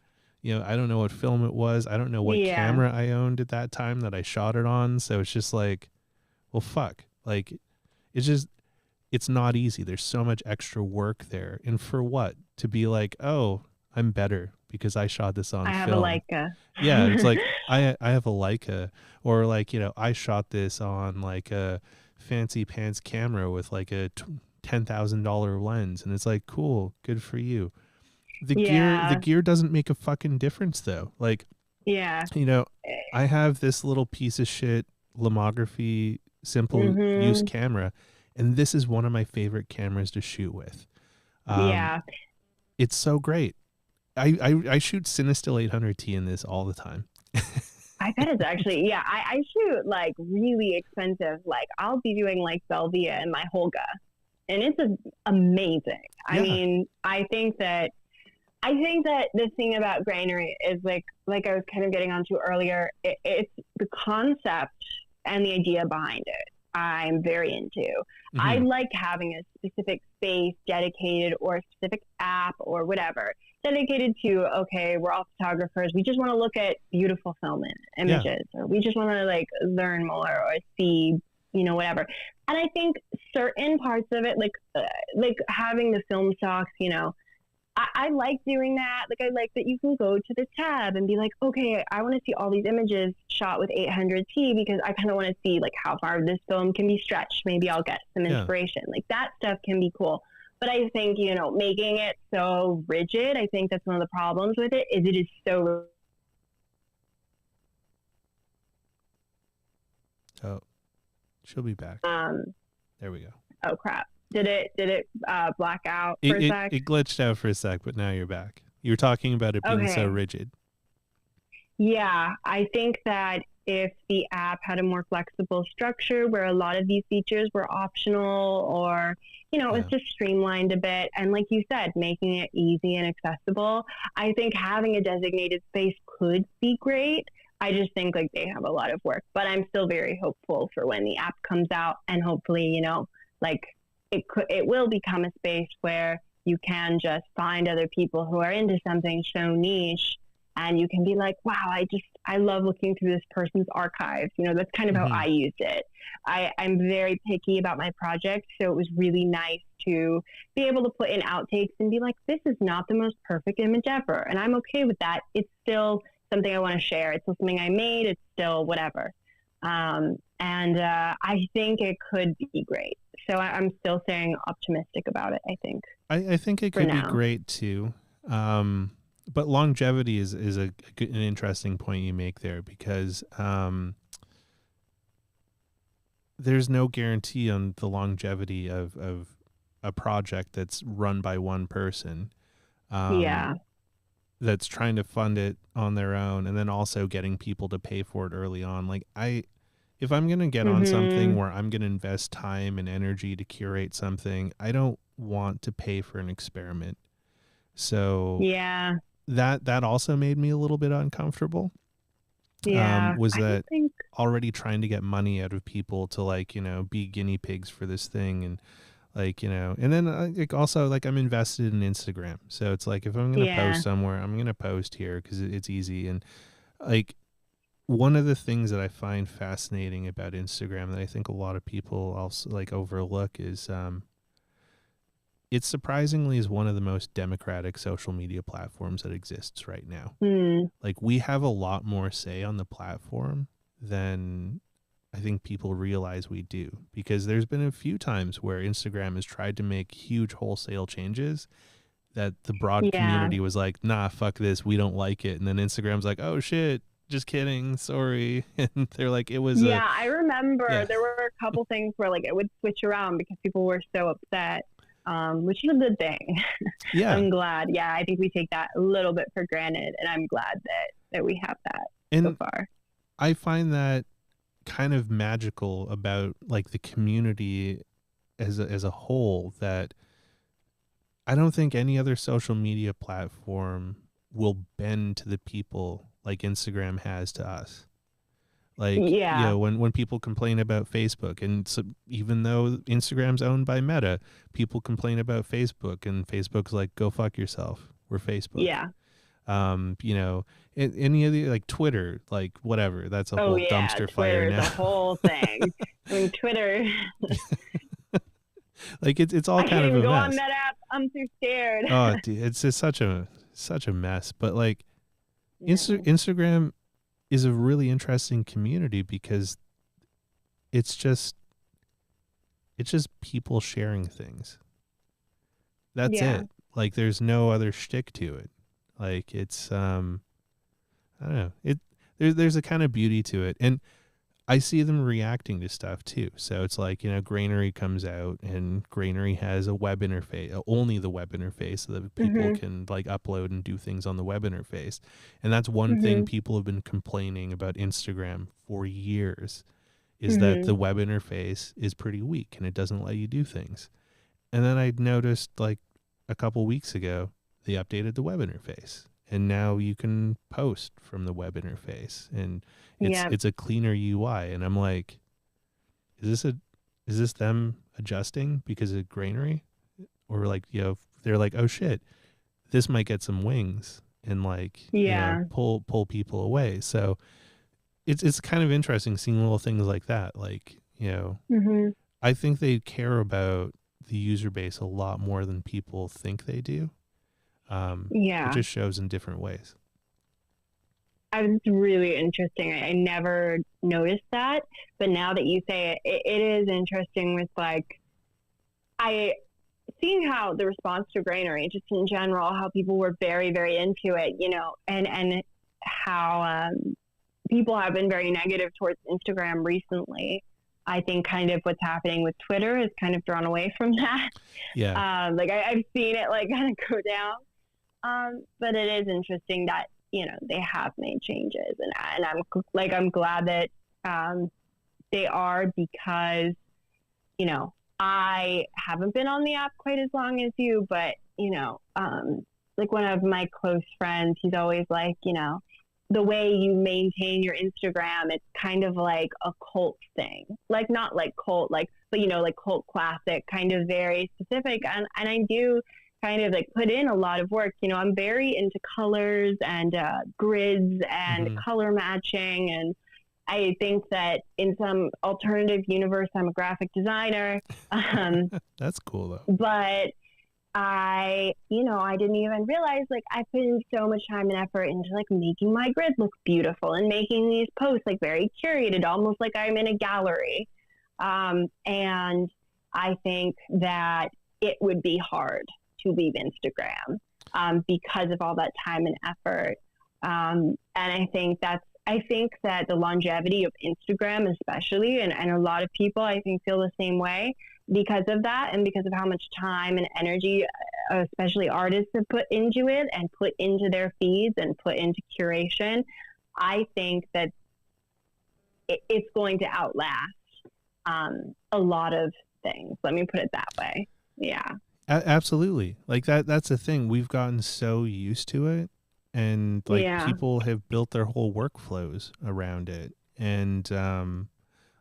You know, I don't know what film it was. I don't know what Yeah. camera I owned at that time that I shot it on. So it's just like, well, fuck. Like, it's just, it's not easy. There's so much extra work there. And for what? To be like, oh, I'm better because I shot this on I have a film. Leica. Yeah, it's like I have a Leica, or like, you know, I shot this on like a fancy pants camera with like a $10,000 lens, and it's like, cool, good for you. The Yeah. gear doesn't make a fucking difference though. Like, Yeah. you know, I have this little piece of shit lomography simple use Mhm. camera, and this is one of my favorite cameras to shoot with. Yeah. It's so great. I shoot Cinestill 800T in this all the time. I bet it's actually, yeah, I shoot like really expensive. Like I'll be doing like Velvia and my Holga, and it's amazing. I Yeah. mean, I think that the thing about granary is like I was kind of getting onto earlier. It's the concept and the idea behind it. I'm very into. I like having a specific space dedicated, or a specific app or whatever dedicated to, okay, we're all photographers. We just want to look at beautiful film images, or we just want to like learn more or see, you know, whatever. And I think certain parts of it, like having the film stocks, you know, I like doing that. Like, I like that you can go to the tab and be like, okay, I want to see all these images shot with 800T because I kind of want to see like how far this film can be stretched. Maybe I'll get some inspiration. Like that stuff can be cool. But I think, you know, making it so rigid, I think that's one of the problems with it, is it is so. Oh, she'll be back. There we go. Oh crap. Did it black out for a sec? It glitched out for a sec, but now you're back. You were talking about it being so rigid. Yeah, I think that if the app had a more flexible structure where a lot of these features were optional, or, you know, it was just streamlined a bit, and like you said, making it easy and accessible, I think having a designated space could be great. I just think like they have a lot of work, but I'm still very hopeful for when the app comes out, and hopefully, you know, like it will become a space where you can just find other people who are into something so niche, and you can be like, wow, I love looking through this person's archives. You know, that's kind of how I used it. I'm very picky about my projects, so it was really nice to be able to put in outtakes and be like, this is not the most perfect image ever, and I'm okay with that. It's still something I want to share. It's still something I made. It's still whatever. I think it could be great. So I'm still staying optimistic about it, I think. I think it could be great too. But longevity is an interesting point you make there, because there's no guarantee on the longevity of a project that's run by one person. That's trying to fund it on their own, and then also getting people to pay for it early on. Like if I'm going to get on something where I'm going to invest time and energy to curate something, I don't want to pay for an experiment. So that also made me a little bit uncomfortable. Was that already trying to get money out of people to, like, you know, be guinea pigs for this thing, and like, you know, and then like also like I'm invested in Instagram, so it's like if I'm gonna post somewhere, I'm gonna post here because it's easy. And like one of the things that I find fascinating about Instagram that I think a lot of people also like overlook is it surprisingly is one of the most democratic social media platforms that exists right now. Like we have a lot more say on the platform than I think people realize we do, because there's been a few times where Instagram has tried to make huge wholesale changes that the broad community was like, nah, fuck this, we don't like it. And then Instagram's like, oh shit, just kidding, sorry. And they're like, it was I remember there were a couple things where like it would switch around because people were so upset, which is a good thing. I'm glad. I think we take that a little bit for granted, and I'm glad that we have that so far. I find that kind of magical about like the community as a whole, that I don't think any other social media platform will bend to the people like Instagram has to us. Like, you know, when people complain about Facebook, and so even though Instagram's owned by Meta, people complain about Facebook, and Facebook's like, go fuck yourself, we're Facebook. You know, any of the, like Twitter, like whatever, that's a Oh whole yeah, dumpster fire Twitter's a now. whole thing. I mean, Twitter. Like it's all I kind can't of even a go on mess. that app. I'm too scared. Oh, dude, it's just such a mess. But like Yeah. Instagram is a really interesting community because it's just people sharing things. That's Yeah. it. Like there's no other shtick to it. Like it's I don't know. There's a kind of beauty to it. And I see them reacting to stuff too. So it's like, you know, Granary comes out and Granary has a web interface, only the web interface, so that people Mhm. can like upload and do things on the web interface. And that's one thing Mhm. people have been complaining about Instagram for years, is that the Mhm. web interface is pretty weak and it doesn't let you do things. And then I noticed like a couple weeks ago, they updated the web interface and now you can post from the web interface and Yeah. it's a cleaner UI. And I'm like, is this them adjusting because of Granary? Or like, you know, they're like, oh shit, this might get some wings and like, you know, Yeah. pull people away. So it's kind of interesting seeing little things like that. Like, you know, Mhm. I think they care about the user base a lot more than people think they do. It Yeah. just shows in different ways. It's really interesting. I never noticed that, but now that you say it is interesting with like I seeing how the response to Granary, just in general, how people were very, very into it, you know, and how people have been very negative towards Instagram recently. I think kind of what's happening with Twitter is kind of drawn away from that. Yeah. Like I've seen it like kind of go down. But it is interesting that you know they have made changes, and I'm glad that they are because you know I haven't been on the app quite as long as you, but you know, like one of my close friends, he's always like, you know, the way you maintain your Instagram, it's kind of like a cult thing, like not like cult, like but you know, like cult classic, kind of very specific, and I do kind of like put in a lot of work. You know, I'm very into colors and grids and Hmm. color matching. And I think that in some alternative universe, I'm a graphic designer. Um, That's cool though. but you know, I didn't even realize like I put in so much time and effort into like making my grid look beautiful and making these posts like very curated, almost like I'm in a gallery. And I think that it would be hard to leave Instagram because of all that time and effort. And I think that the longevity of Instagram, especially, and a lot of people, I think, feel the same way because of that and because of how much time and energy, especially artists, have put into it and put into their feeds and put into curation. I think that it's going to outlast a lot of things. Let me put it that way. Yeah. Absolutely. Like that's the thing. We've gotten so used to it and like Yeah. people have built their whole workflows around it. And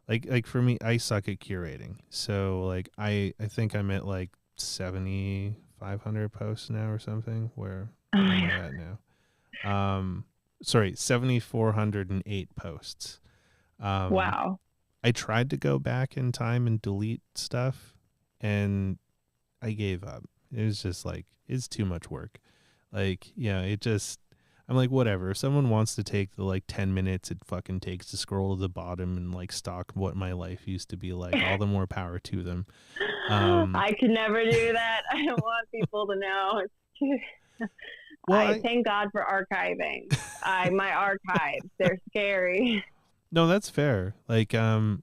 like for me, I suck at curating. So like I think I'm at like 7,500 posts now or something. Oh Where am my I at now? Sorry, 7,408 posts. Um Wow. I tried to go back in time and delete stuff and I gave up. It was just like, it's too much work. Like, yeah, I'm like, whatever. If someone wants to take the like 10 minutes it fucking takes to scroll to the bottom and like stalk what my life used to be like, all the more power to them. I could never do that. I don't want people to know. It's too, Well, I thank God for archiving. My archives, they're scary. no, that's fair. Like, I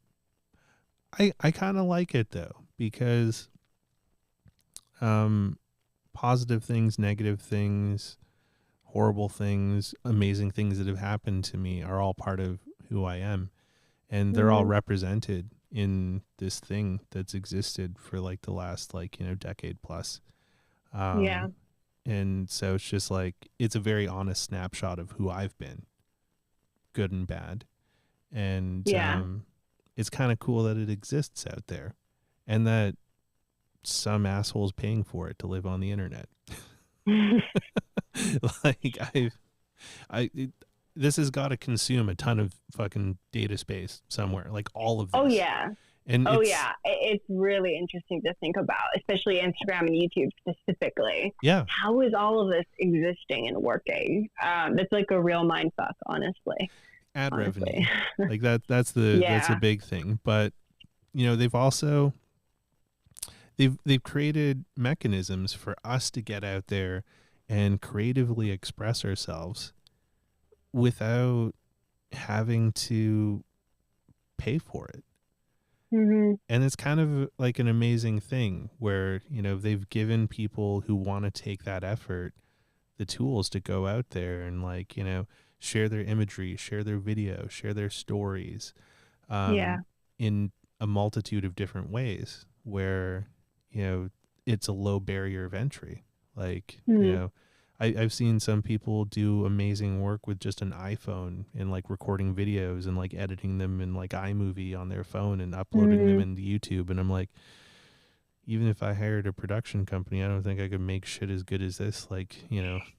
kind of like it though, because, positive things, negative things, horrible things, amazing things that have happened to me are all part of who I am. And they're all Mhm. represented in this thing that's existed for like the last like, you know, decade plus. Yeah. Um, and so it's just like, it's a very honest snapshot of who I've been, good and bad. And, Yeah. it's kind of cool that it exists out there and that some asshole's paying for it to live on the internet. Like this has got to consume a ton of fucking data space somewhere, like all of Oh this. yeah. And Oh it's, yeah. It's really interesting to think about, especially Instagram and YouTube specifically. yeah, How is all of this existing and working? It's like a real mind fuck, honestly. ad revenue. Honestly. Like that's the Yeah. big thing. But they've also they've created mechanisms for us to get out there and creatively express ourselves without having to pay for it. Hmm. And it's kind of like an amazing thing where they've given people who want to take that effort the tools to go out there and like share their imagery, share their video, share their stories, Yeah. in a multitude of different ways where it's a low barrier of entry. Like Hmm. I've seen some people do amazing work with just an iPhone and like recording videos and like editing them in like iMovie on their phone and uploading them Hmm. into YouTube. And I'm like, even if I hired a production company, I don't think I could make shit as good as this. Like,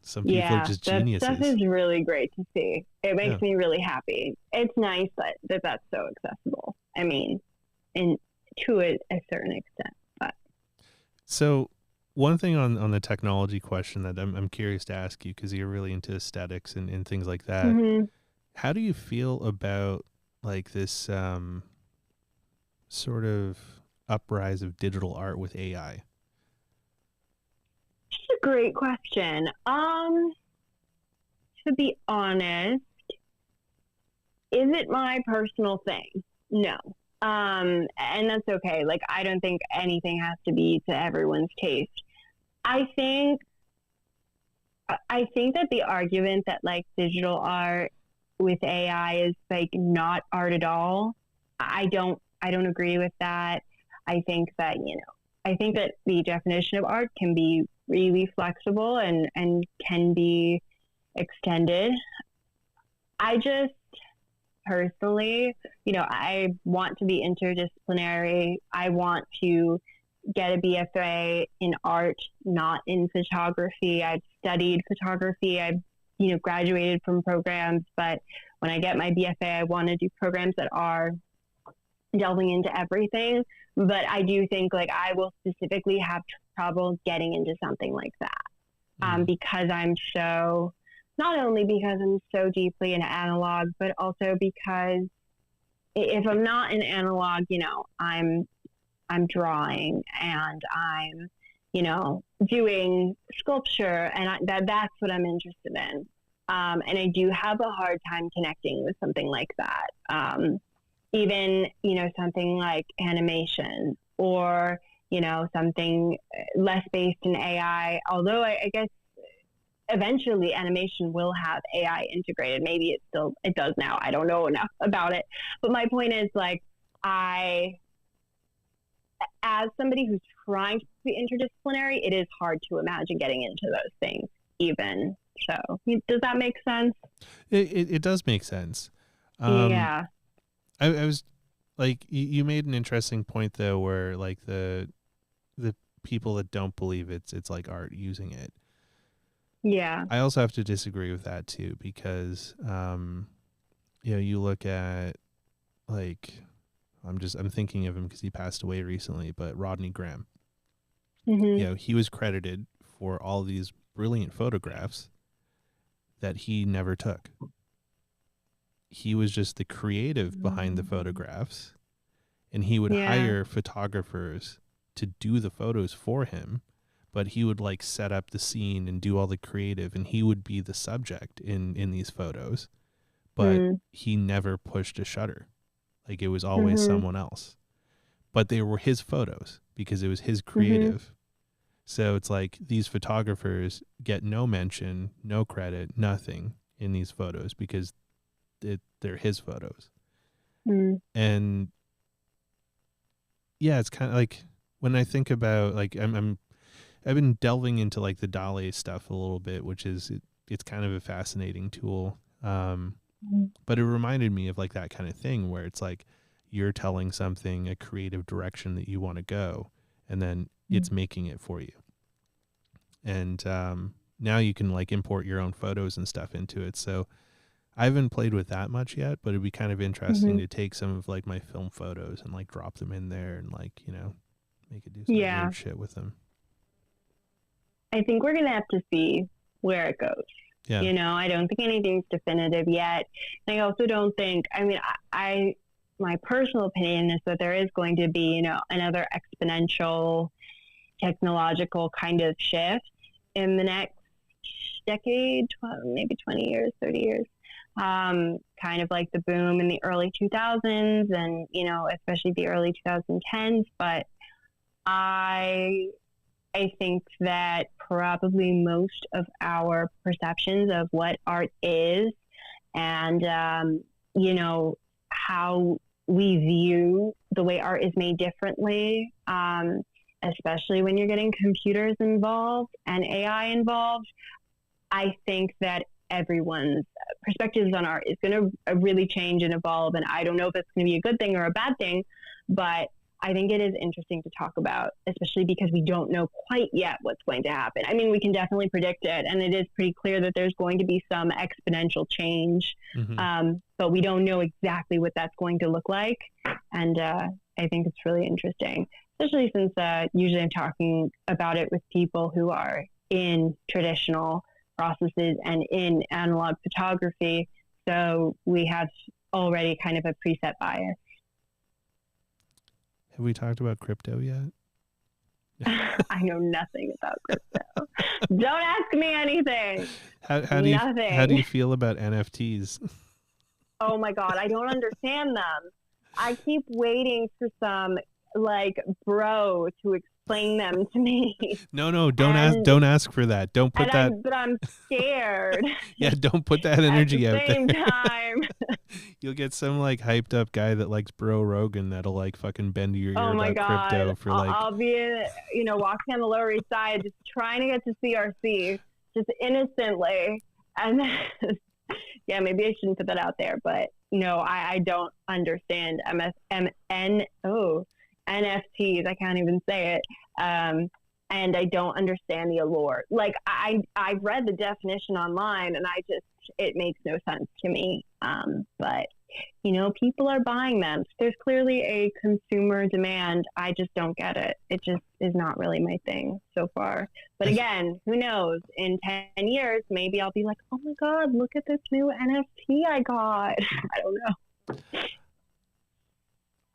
some people are Yeah. just That stuff geniuses. is really great to see. It Yeah. makes me really happy. It's nice that that's so accessible. I mean, and to a certain extent, but So one thing on the technology question that I'm curious to ask you, because you're really into aesthetics and things like that. hmm. How do you feel about like this sort of uprise of digital art with AI? It's a great question. To be honest, is it my personal thing? No. And that's okay. Like, I don't think anything has to be to everyone's taste. I think, I think that the argument that like digital art with AI is like not art at all, I don't agree with that. I think that, I think that the definition of art can be really flexible and can be extended. I just personally, I want to be interdisciplinary. I want to get a BFA in art, not in photography. I've studied photography. I've, graduated from programs, but when I get my BFA, I want to do programs that are delving into everything. But I do think like I will specifically have trouble getting into something like that, because I'm so, not only because I'm so deeply in analog, but also because if I'm not in analog, I'm drawing and I'm, doing sculpture, and that's what I'm interested in. And I do have a hard time connecting with something like that. Even, something like animation or, something less based in AI, although I guess eventually animation will have AI integrated. Maybe it does now. I don't know enough about it. But my point is like, as somebody who's trying to be interdisciplinary, it is hard to imagine getting into those things even. So does that make sense? It does make sense. Yeah. I was like, you made an interesting point though, where like the people that don't believe it's like art using it. Yeah. I also have to disagree with that too, because you look at like, I'm thinking of him because he passed away recently, but Rodney Graham. Mm-hmm. He was credited for all these brilliant photographs that he never took. He was just the creative behind the photographs, and he would hire photographers to do the photos for him, but he would like set up the scene and do all the creative, and he would be the subject in these photos, but he never pushed a shutter. Like it was always someone else, but they were his photos because it was his creative. So it's like these photographers get no mention, no credit, nothing in these photos because they're his photos. And yeah, it's kind of like when I think about like I've been delving into like the Dali stuff a little bit, which is it's kind of a fascinating tool. But it reminded me of like that kind of thing where it's like you're telling something a creative direction that you want to go, and then it's making it for you. and now you can like import your own photos and stuff into it. So I haven't played with that much yet, but it'd be kind of interesting to take some of like my film photos and like drop them in there and like, you know, make it do some weird shit with them. I think we're gonna have to see where it goes. Yeah. You know, I don't think anything's definitive yet. And I also don't think, I mean, my personal opinion is that there is going to be, you know, another exponential technological kind of shift in the next decade, maybe 20 years, 30 years. Kind of like the boom in the early 2000s and, you know, especially the early 2010s. But I think that probably most of our perceptions of what art is and, you know, how we view the way art is made differently, especially when you're getting computers involved and AI involved, I think that everyone's perspectives on art is going to really change and evolve. And I don't know if it's going to be a good thing or a bad thing, but I think it is interesting to talk about, especially because we don't know quite yet what's going to happen. I mean, we can definitely predict it, and it is pretty clear that there's going to be some exponential change, but we don't know exactly what that's going to look like. And I think it's really interesting, especially since usually I'm talking about it with people who are in traditional processes and in analog photography. So we have already kind of a preset bias. Have we talked about crypto yet? I know nothing about crypto. Don't ask me anything. How do you feel about NFTs? Oh my God, I don't understand them. I keep waiting for some like bro to explain them to me. No, don't ask for that. Don't put that. But I'm scared. Yeah, don't put that energy out there. At the same time. You'll get some like hyped up guy that likes Bro Rogan that'll like fucking bend your ear about crypto for like. I'll be, you know, walking on the Lower East Side, just trying to get to CRC, just innocently, and then, yeah, maybe I shouldn't put that out there, but no, I don't understand NFTs. I can't even say it. And I don't understand the allure. Like I've read the definition online and it makes no sense to me. But you know, people are buying them. There's clearly a consumer demand. I just don't get it. It just is not really my thing so far. But again, who knows? In 10 years, maybe I'll be like, oh my God, look at this new NFT I got. I don't know.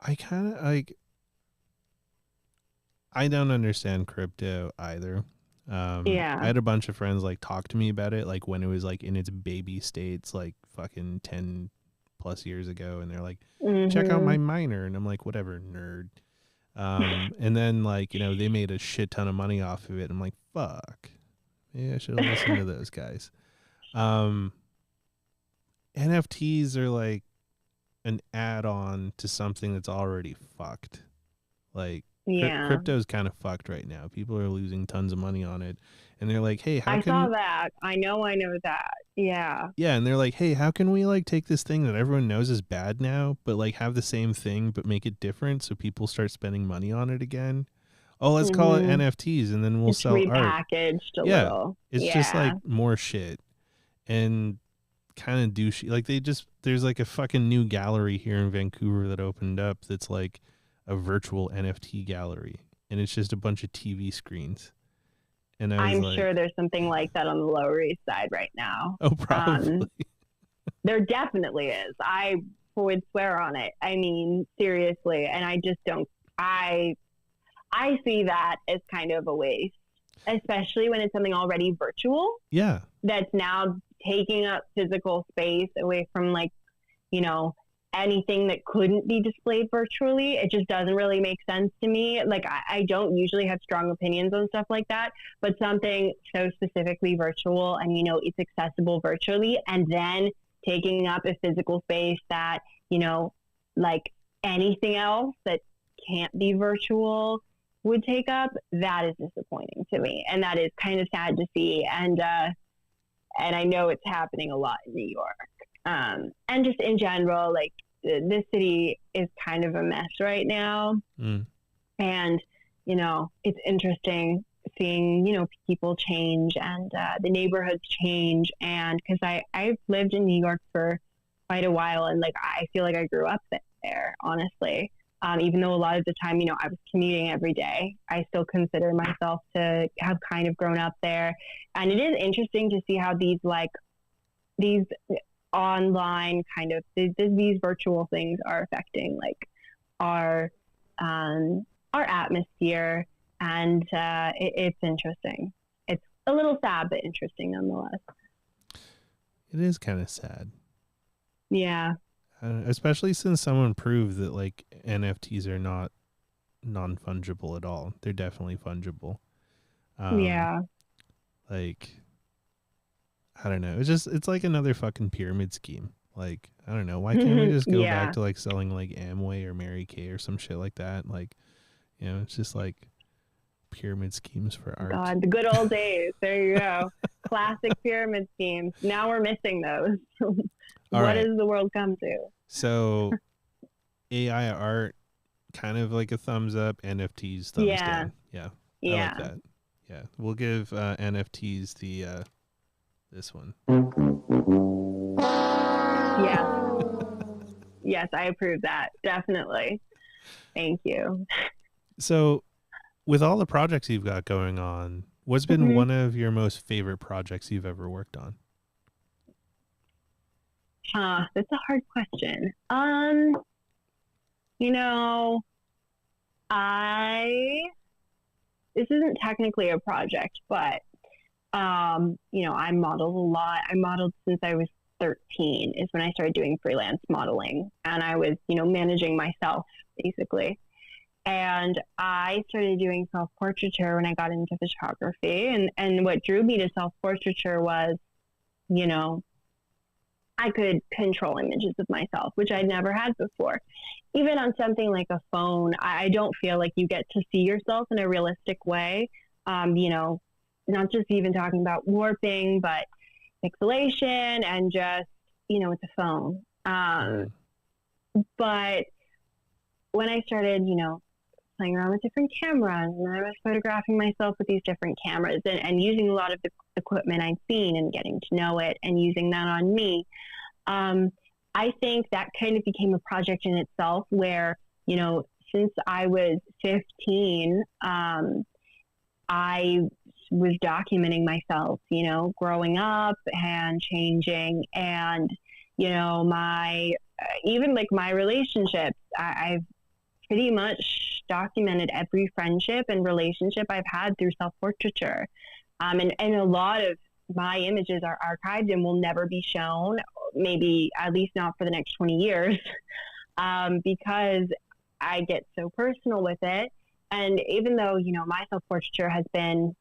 I kind of like, I don't understand crypto either. I had a bunch of friends like talk to me about it, like when it was like in its baby states, like fucking 10 plus years ago. And they're like, check out my miner. And I'm like, whatever, nerd. And then like, you know, they made a shit ton of money off of it. I'm like, fuck, maybe I should have listened to those guys. NFTs are like an add-on to something that's already fucked. Like, crypto's kind of fucked right now. People are losing tons of money on it, and they're like, "Hey, I saw that. I know that. Yeah. Yeah, and they're like, "Hey, how can we like take this thing that everyone knows is bad now, but like have the same thing but make it different so people start spending money on it again? Oh, let's call it NFTs, and then we'll sell art. Repackaged a little. It's just like more shit and kind of douchey. Like there's like a fucking new gallery here in Vancouver that opened up that's like a virtual NFT gallery, and it's just a bunch of TV screens. And I'm sure there's something like that on the Lower East Side right now. Oh, probably. There definitely is. I would swear on it. I mean, seriously. And I just don't. I see that as kind of a waste, especially when it's something already virtual. Yeah. That's now taking up physical space away from, like, you know, anything that couldn't be displayed virtually. It just doesn't really make sense to me. Like, I don't usually have strong opinions on stuff like that, but something so specifically virtual and, you know, it's accessible virtually, and then taking up a physical space that, you know, like anything else that can't be virtual would take up, that is disappointing to me. And that is kind of sad to see. And I know it's happening a lot in New York. And just in general, like, this city is kind of a mess right now. And, you know, it's interesting seeing, you know, people change and the neighborhoods change. And because I've lived in New York for quite a while, and like I feel like I grew up there, honestly. Even though a lot of the time, you know, I was commuting every day, I still consider myself to have kind of grown up there. And it is interesting to see how these online kind of these virtual things are affecting like our atmosphere, and it's interesting. It's a little sad, but interesting nonetheless. It is kind of sad. Yeah. Especially since someone proved that like NFTs are not non-fungible at all. They're definitely fungible. Yeah. Like, I don't know. It's like another fucking pyramid scheme. Like, I don't know. Why can't we just go back to like selling like Amway or Mary Kay or some shit like that? Like, you know, it's just like pyramid schemes for art. God, the good old days. There you go. Classic pyramid schemes. Now we're missing those. What does the world come to? So AI art, kind of like a thumbs up. NFTs, thumbs down. Yeah. I like that. Yeah. We'll give NFTs the this one. Yeah. Yes, I approve that. Definitely. Thank you. So with all the projects you've got going on, what's been one of your most favorite projects you've ever worked on? That's a hard question. You know, this isn't technically a project, but, you know, I modeled a lot. I modeled since I was 13 is when I started doing freelance modeling, and I was, you know, managing myself basically. And I started doing self-portraiture when I got into photography. And what drew me to self-portraiture was, you know, I could control images of myself, which I'd never had before. Even on something like a phone, I don't feel like you get to see yourself in a realistic way. You know, not just even talking about warping, but pixelation and just, you know, with the phone. But when I started, you know, playing around with different cameras, and I was photographing myself with these different cameras and using a lot of the equipment I'd seen and getting to know it and using that on me. I think that kind of became a project in itself where, you know, since I was 15, I was documenting myself, you know, growing up and changing, and, you know, even like my relationships, I've pretty much documented every friendship and relationship I've had through self-portraiture. And a lot of my images are archived and will never be shown, maybe at least not for the next 20 years, because I get so personal with it. And even though, you know, my self-portraiture has been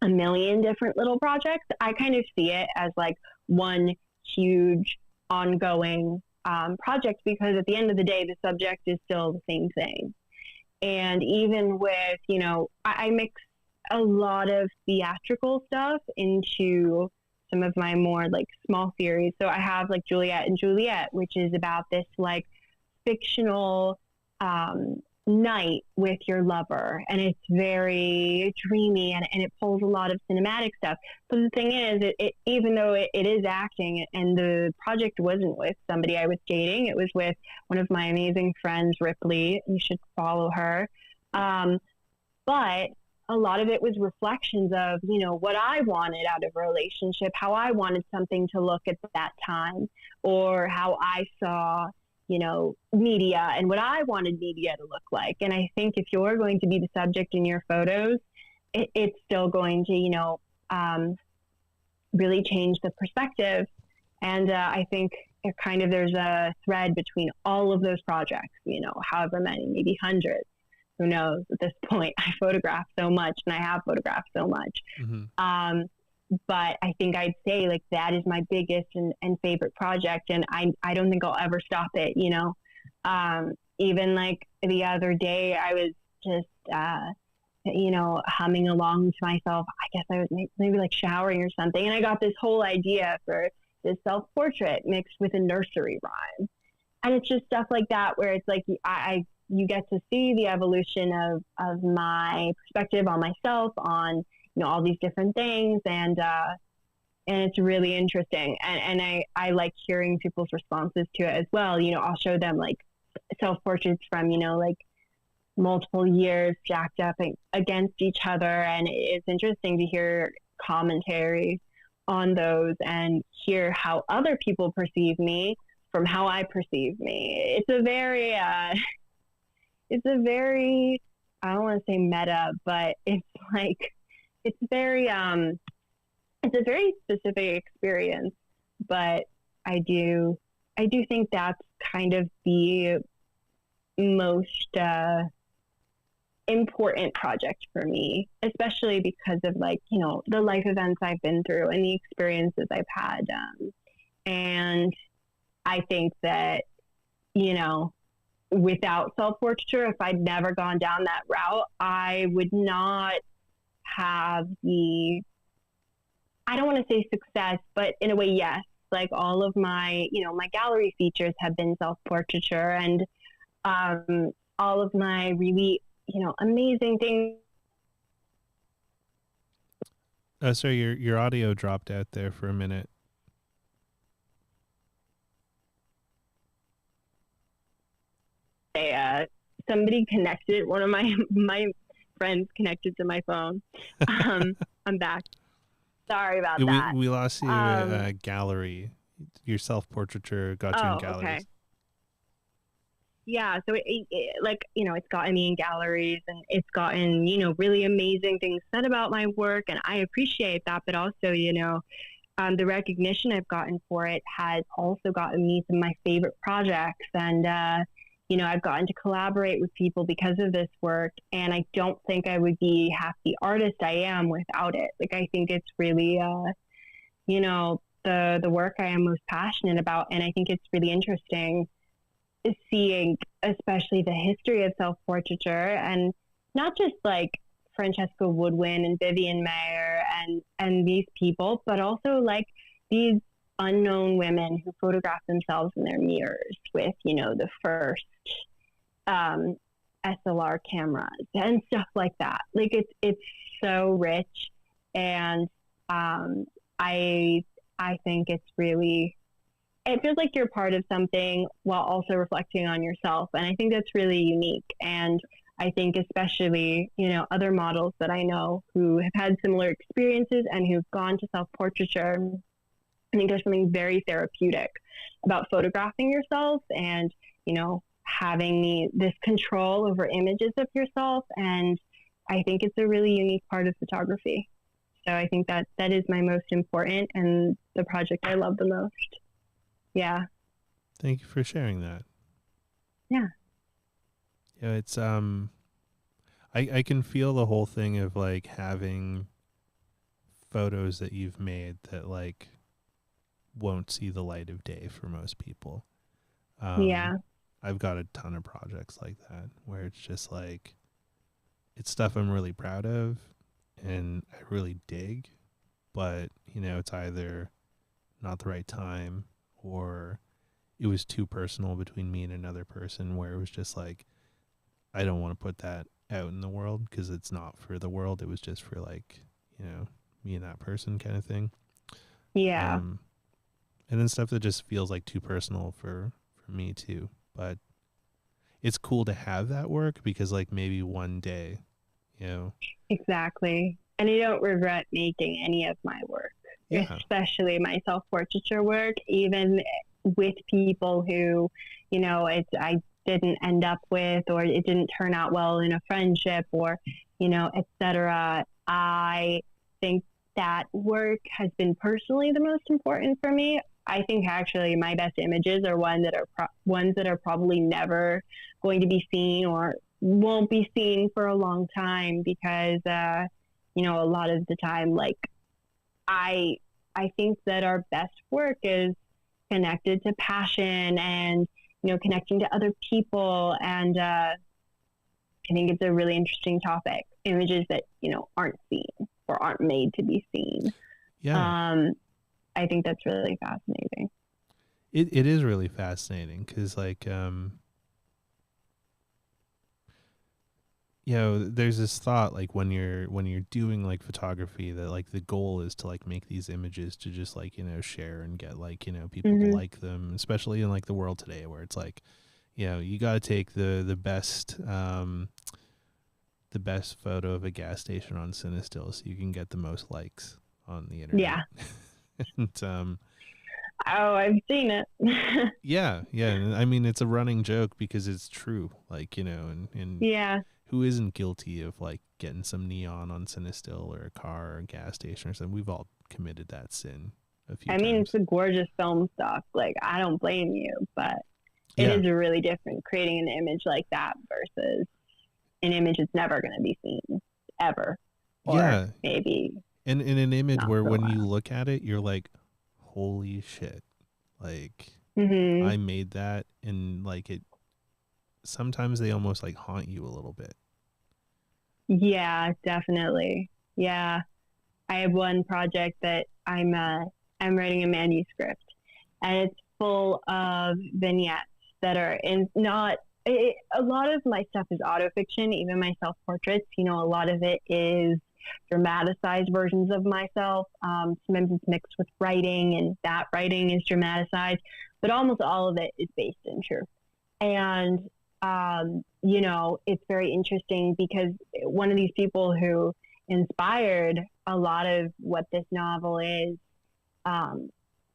a million different little projects, I kind of see it as like one huge ongoing project, because at the end of the day, the subject is still the same thing. And even with, you know, I mix a lot of theatrical stuff into some of my more like small series. So I have like Juliet and Juliet, which is about this like fictional night with your lover, and it's very dreamy, and it pulls a lot of cinematic stuff. But the thing is, it even though it is acting, and the project wasn't with somebody I was dating, it was with one of my amazing friends, Ripley. You should follow her. But a lot of it was reflections of, you know, what I wanted out of a relationship, how I wanted something to look at that time, or how I saw, you know, media and what I wanted media to look like. And I think if you're going to be the subject in your photos, it's still going to, you know, really change the perspective. And I think there's a thread between all of those projects, you know, however many, maybe hundreds. Who knows at this point? I photograph so much, and I have photographed so much. Mm-hmm. But I think I'd say like that is my biggest and favorite project. And I don't think I'll ever stop it, you know. Even like the other day, I was just, you know, humming along to myself. I guess I was maybe like showering or something. And I got this whole idea for this self-portrait mixed with a nursery rhyme. And it's just stuff like that where it's like, I you get to see the evolution of my perspective on myself, on, all these different things. And it's really interesting. And I like hearing people's responses to it as well. I'll show them like self-portraits from, like multiple years jacked up against each other. And it's interesting to hear commentary on those and hear how other people perceive me from how I perceive me. It's a very, I don't want to say meta, but it's very, it's a very specific experience, but I do think that's kind of the most important project for me, especially because of the life events I've been through and the experiences I've had. And I think that, without self-portraiture, if I'd never gone down that route, I would not have I don't want to say success, but in a way, yes. Like all of my, my gallery features have been self-portraiture, and all of my really, amazing things. Sorry, your audio dropped out there for a minute. Somebody connected, one of my friends connected to my phone. I'm back. Sorry about that. We lost you gallery. Your self-portraiture got you in galleries. Okay. Yeah, so it's gotten me in galleries, and it's gotten, really amazing things said about my work, and I appreciate that. But also, the recognition I've gotten for it has also gotten me some of my favorite projects. And, I've gotten to collaborate with people because of this work, and I don't think I would be half the artist I am without it. Like, I think it's really, the work I am most passionate about, and I think it's really interesting seeing, especially the history of self-portraiture, and not just like Francesca Woodwin and Vivian Mayer and these people, but also like these unknown women who photograph themselves in their mirrors with, the first SLR cameras and stuff like that. Like it's so rich, and I think it's really, it feels like you're part of something while also reflecting on yourself, and I think that's really unique. And I think especially, other models that I know who have had similar experiences and who've gone to self-portraiture, I think there's something very therapeutic about photographing yourself and, having this control over images of yourself. And I think it's a really unique part of photography. So I think that is my most important and the project I love the most. Yeah. Thank you for sharing that. Yeah. Yeah, it's I can feel the whole thing of like having photos that you've made that like won't see the light of day for most people. Yeah. I've got a ton of projects like that where it's just like it's stuff I'm really proud of and I really dig, but it's either not the right time or it was too personal between me and another person where it was just like I don't want to put that out in the world because it's not for the world. It was just for like, me and that person kind of thing. Yeah. And then stuff that just feels like too personal for me too. But it's cool to have that work because like maybe one day, Exactly. And I don't regret making any of my work, especially my self-portraiture work, even with people who, I didn't end up with, or it didn't turn out well in a friendship or, etc. I think that work has been personally the most important for me. I think actually my best images are ones that are probably never going to be seen or won't be seen for a long time because, a lot of the time, like I think that our best work is connected to passion and, connecting to other people. And I think it's a really interesting topic, images that, aren't seen or aren't made to be seen. Yeah. I think that's really fascinating. It is really fascinating because like there's this thought like when you're doing like photography that like the goal is to like make these images to just like, share and get like, people to like them, especially in like the world today where it's like, you got to take the best photo of a gas station on Cinestill so you can get the most likes on the internet. Yeah. And Oh, I've seen it. yeah. And I mean, it's a running joke because it's true. Like, and Yeah. who isn't guilty of like getting some neon on Cinestill or a car or a gas station or something? We've all committed that sin a few times. I mean, it's a gorgeous film stock. Like, I don't blame you, but it is really different creating an image like that versus an image that's never going to be seen ever. Or maybe. And in an image where when you look at it, you're like, holy shit. Like, I made that, and like it, sometimes they almost like haunt you a little bit. Yeah, definitely. Yeah. I have one project that I'm writing a manuscript, and it's full of vignettes that are a lot of my stuff is autofiction, even my self-portraits. A lot of it is dramatized versions of myself. Sometimes it's mixed with writing, and that writing is dramatized, but almost all of it is based in truth. And, it's very interesting because one of these people who inspired a lot of what this novel is,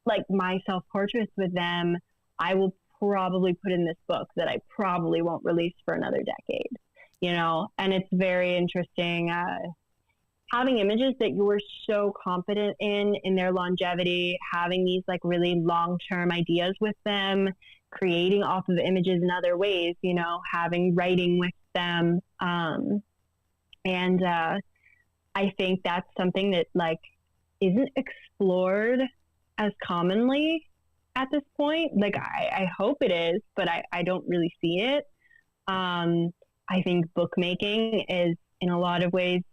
like my self-portraits with them, I will probably put in this book that I probably won't release for another decade, and it's very interesting, having images that you were so confident in their longevity, having these like really long-term ideas with them, creating off of images in other ways, having writing with them. And I think that's something that like isn't explored as commonly at this point. Like I hope it is, but I don't really see it. I think bookmaking is in a lot of ways,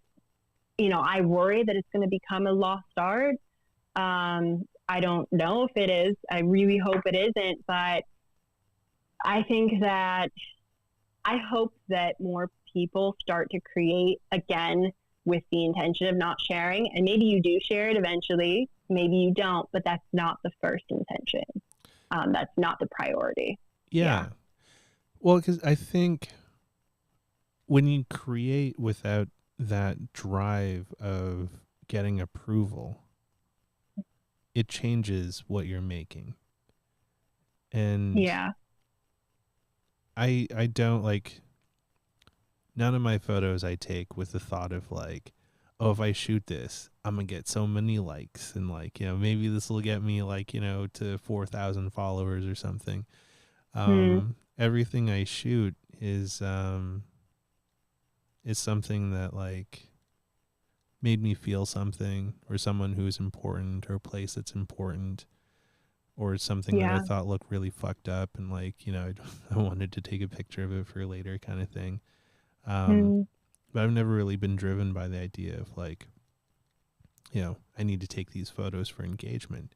I worry that it's going to become a lost art. I don't know if it is. I really hope it isn't, but I hope that more people start to create again with the intention of not sharing. And maybe you do share it eventually. Maybe you don't, but that's not the first intention. That's not the priority. Yeah. Well, because I think when you create without that drive of getting approval, it changes what you're making. And I don't like, none of my photos I take with the thought of like, oh, if I shoot this, I'm gonna get so many likes and like, maybe this will get me like, to 4,000 followers or something. Everything I shoot is something that like made me feel something, or someone who's important, or a place that's important, or something that I thought looked really fucked up, and like, I wanted to take a picture of it for later kind of thing. But I've never really been driven by the idea of like, I need to take these photos for engagement.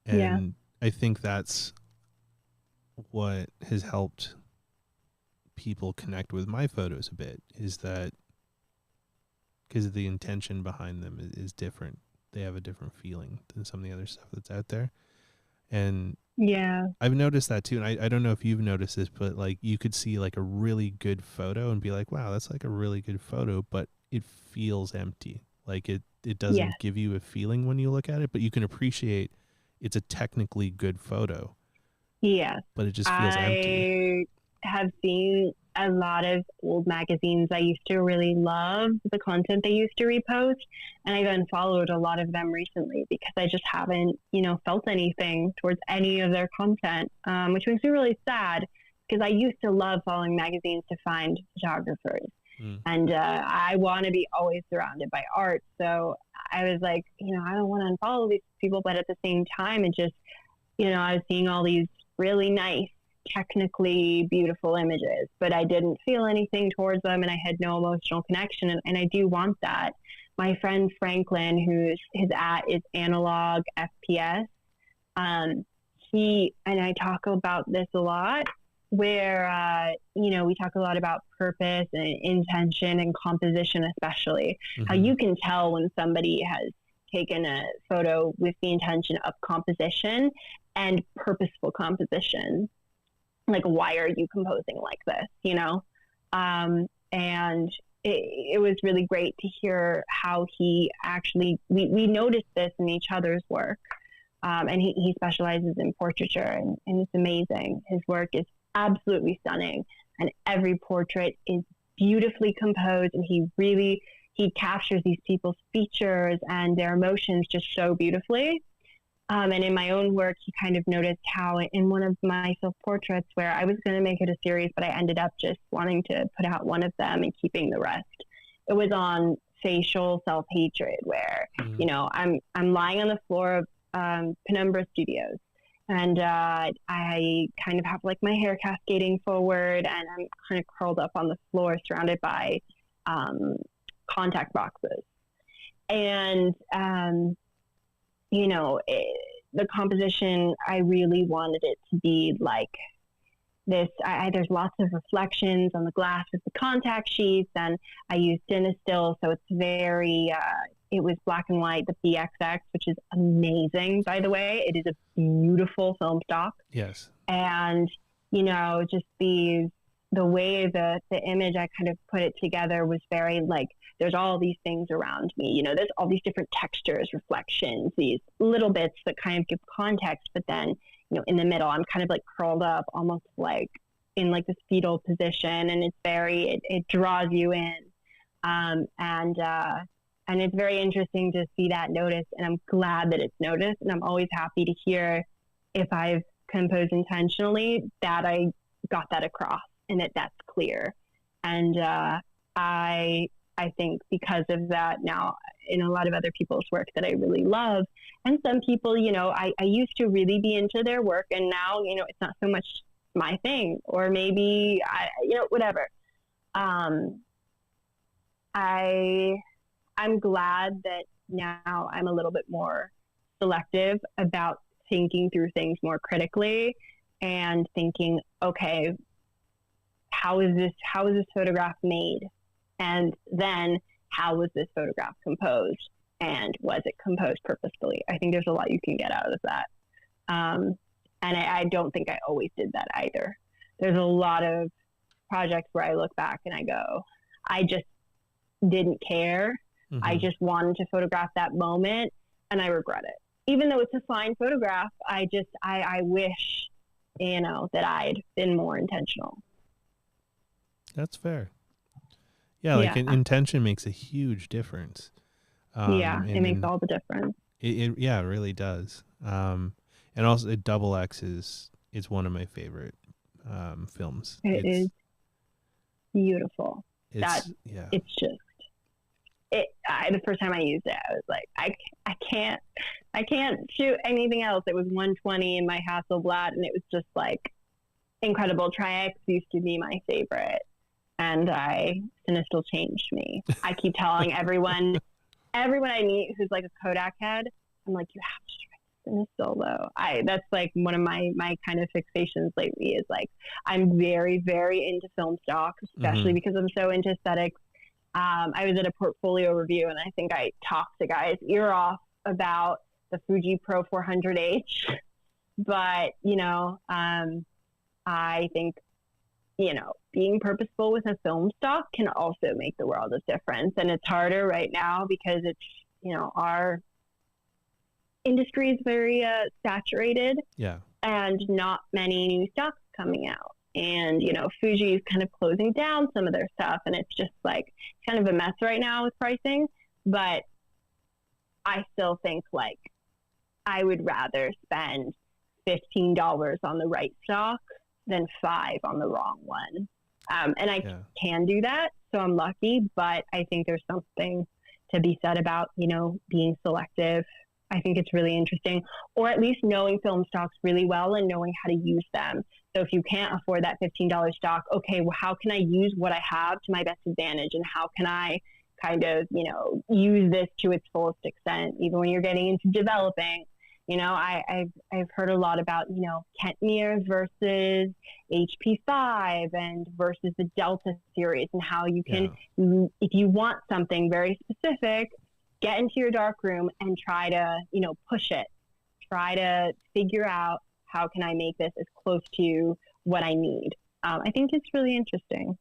And I think that's what has helped people connect with my photos a bit, is that because the intention behind them is different. They have a different feeling than some of the other stuff that's out there. And I've noticed that too. And I don't know if you've noticed this, but like you could see like a really good photo and be like, wow, that's like a really good photo, but it feels empty. Like it doesn't give you a feeling when you look at it, but you can appreciate it's a technically good photo. Yeah. But it just feels empty. I have seen a lot of old magazines I used to really love, the content they used to repost, and I've unfollowed a lot of them recently because I just haven't, felt anything towards any of their content, which makes me really sad because I used to love following magazines to find photographers. And I want to be always surrounded by art. So I was like, I don't want to unfollow these people, but at the same time, it just, I was seeing all these really nice, technically beautiful images, but I didn't feel anything towards them, and I had no emotional connection. And I do want that. My friend Franklin, his is analog FPS, he and I talk about this a lot. where, we talk a lot about purpose and intention and composition, especially how you can tell when somebody has taken a photo with the intention of composition and purposeful composition. Like, why are you composing like this? And it was really great to hear how he actually, we noticed this in each other's work. And he specializes in portraiture, and it's amazing. His work is absolutely stunning, and every portrait is beautifully composed, and he captures these people's features and their emotions just so beautifully. And in my own work, he kind of noticed how in one of my self-portraits, where I was going to make it a series, but I ended up just wanting to put out one of them and keeping the rest. It was on facial self-hatred, where, I'm lying on the floor of Penumbra Studios, and I kind of have like my hair cascading forward, and I'm kind of curled up on the floor surrounded by contact boxes. And the composition, I really wanted it to be like this. There's lots of reflections on the glass with the contact sheets, and I used Cinestill, so it's very it was black and white, the PXX, which is amazing, by the way. It is a beautiful film stock. Yes. And, just the way the image, I kind of put it together was very like, there's all these things around me, there's all these different textures, reflections, these little bits that kind of give context. But then, in the middle, I'm kind of like curled up, almost like in like this fetal position. And it's it draws you in. And it's very interesting to see that noticed, and I'm glad that it's noticed. And I'm always happy to hear if I've composed intentionally that I got that across and that's clear. And I think because of that, now in a lot of other people's work that I really love, and some people, I used to really be into their work, and now, it's not so much my thing, or maybe whatever. I'm glad that now I'm a little bit more selective about thinking through things more critically and thinking, okay, how is this photograph made? And then how was this photograph composed? And was it composed purposefully? I think there's a lot you can get out of that. And I don't think I always did that either. There's a lot of projects where I look back and I go, I just didn't care. Mm-hmm. I just wanted to photograph that moment, and I regret it. Even though it's a fine photograph, I wish, that I'd been more intentional. That's fair. Yeah, intention makes a huge difference. It makes all the difference. It really does. And also, Double X is one of my favorite films. It is beautiful. The first time I used it, I was like, I can't shoot anything else. It was 120 in my Hasselblad, and it was just like incredible. Tri-X used to be my favorite, and Cinestill changed me. I keep telling everyone I meet who's like a Kodak head, I'm like, you have to try Cinestill though. That's like one of my kind of fixations lately is like, I'm very, very into film stock, especially because I'm so into aesthetics. I was at a portfolio review, and I think I talked the guy's ear off about the Fuji Pro 400H. But, I think, being purposeful with a film stock can also make the world of difference. And it's harder right now because it's, our industry is very saturated. Yeah. And not many new stocks coming out. And, Fuji is kind of closing down some of their stuff, and it's just like kind of a mess right now with pricing. But I still think like I would rather spend $15 on the right stock than $5 on the wrong one. And I can do that, so I'm lucky. But I think there's something to be said about, being selective. I think it's really interesting, or at least knowing film stocks really well and knowing how to use them. So if you can't afford that $15 stock, okay, well, how can I use what I have to my best advantage? And how can I kind of, use this to its fullest extent, even when you're getting into developing? I've heard a lot about, Kent mirrors versus HP5 and versus the Delta series, and how you can, if you want something very specific, get into your dark room and try to, push it, try to figure out how can I make this as close to what I need. I think it's really interesting.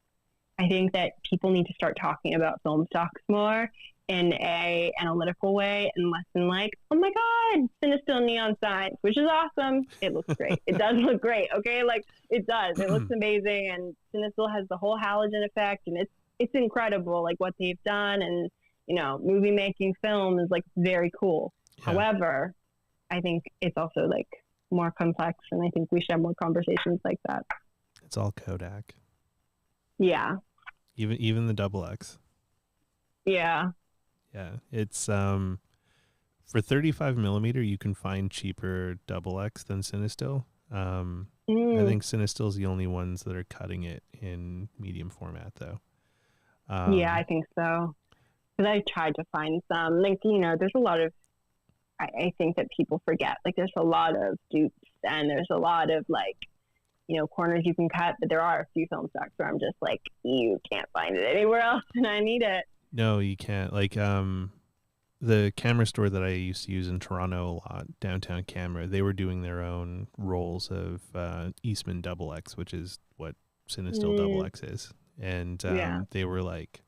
I think that people need to start talking about film stocks more in a analytical way, and less than like, oh my God, Cinestill neon signs, which is awesome. It looks great. It does look great. Okay. Like it does. It looks amazing. And Cinestill has the whole halogen effect, and it's incredible. Like what they've done, and, movie making film is like very cool. Yeah. However, I think it's also like more complex, and I think we should have more conversations like that. It's all Kodak. Yeah. Even the XX. Yeah. Yeah, it's for 35 millimeter, you can find cheaper XX than Cinestill. I think Cinestill's the only ones that are cutting it in medium format, though. Yeah, I think so. Because I tried to find some, like, there's a lot of, I think that people forget, like, there's a lot of dupes, and there's a lot of, like, corners you can cut, but there are a few film stocks where I'm just like, you can't find it anywhere else, and I need it. No, you can't. Like, the camera store that I used to use in Toronto a lot, Downtown Camera, they were doing their own rolls of Eastman XX, which is what Cinestill XX is. And they were like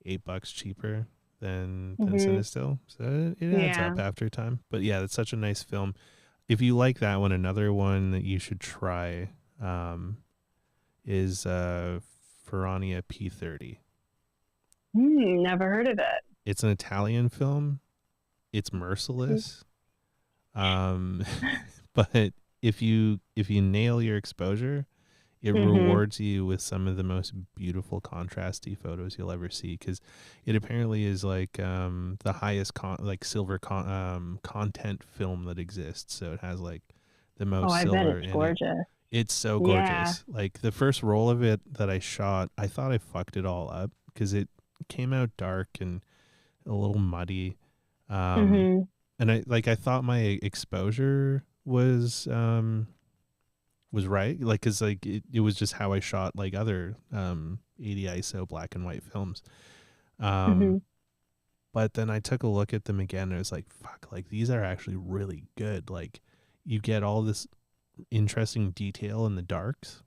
$8 cheaper than Cinestill. So it adds up after time. But yeah, it's such a nice film. If you like that one, another one that you should try is Ferrania P30. Never heard of it. It's an Italian film. It's merciless. But if you nail your exposure, it rewards you with some of the most beautiful contrasty photos you'll ever see, because it apparently is like the highest silver content film that exists. So it has like the most silver. I bet it's gorgeous. It's so gorgeous. Yeah. Like the first roll of it that I shot, I thought I fucked it all up because it came out dark and a little muddy. And I thought my exposure was right. Like, cause like it was just how I shot like other 80 ISO black and white films. But then I took a look at them again and I was like, fuck, like these are actually really good. Like you get all this interesting detail in the darks.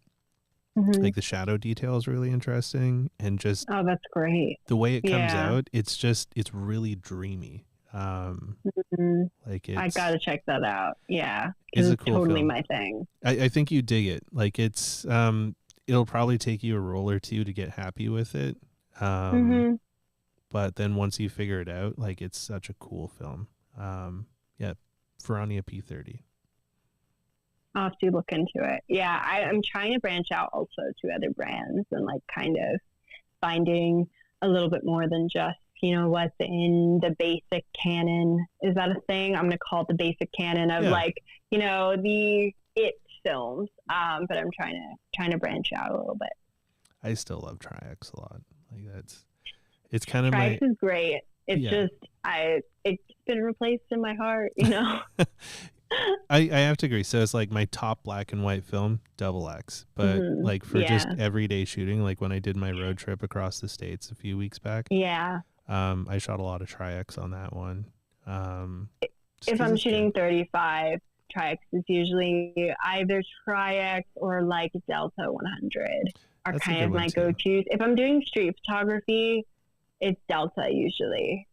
Like the shadow detail is really interesting, and just that's great. The way it comes out, it's really dreamy. Like I gotta check that out. Yeah, it's a cool totally film. My thing. I think you dig it. Like it's it'll probably take you a roll or two to get happy with it. But then once you figure it out, like it's such a cool film. Yeah, Ferrania P30. I'll have to look into it. Yeah, I'm trying to branch out also to other brands and like kind of finding a little bit more than just, what's in the basic canon. Is that a thing? I'm going to call it the basic canon of like, the it films. But I'm trying to branch out a little bit. I still love Tri-X a lot. Like it's kind of Tri-X is great. It's just, it's been replaced in my heart, I have to agree. So it's like my top black and white film, XX. But like for just everyday shooting, like when I did my road trip across the States a few weeks back, I shot a lot of Tri-X on that one. If I'm shooting 35, Tri-X is usually either Tri-X or like Delta 100 are kind of my go-tos. If I'm doing street photography, it's Delta usually.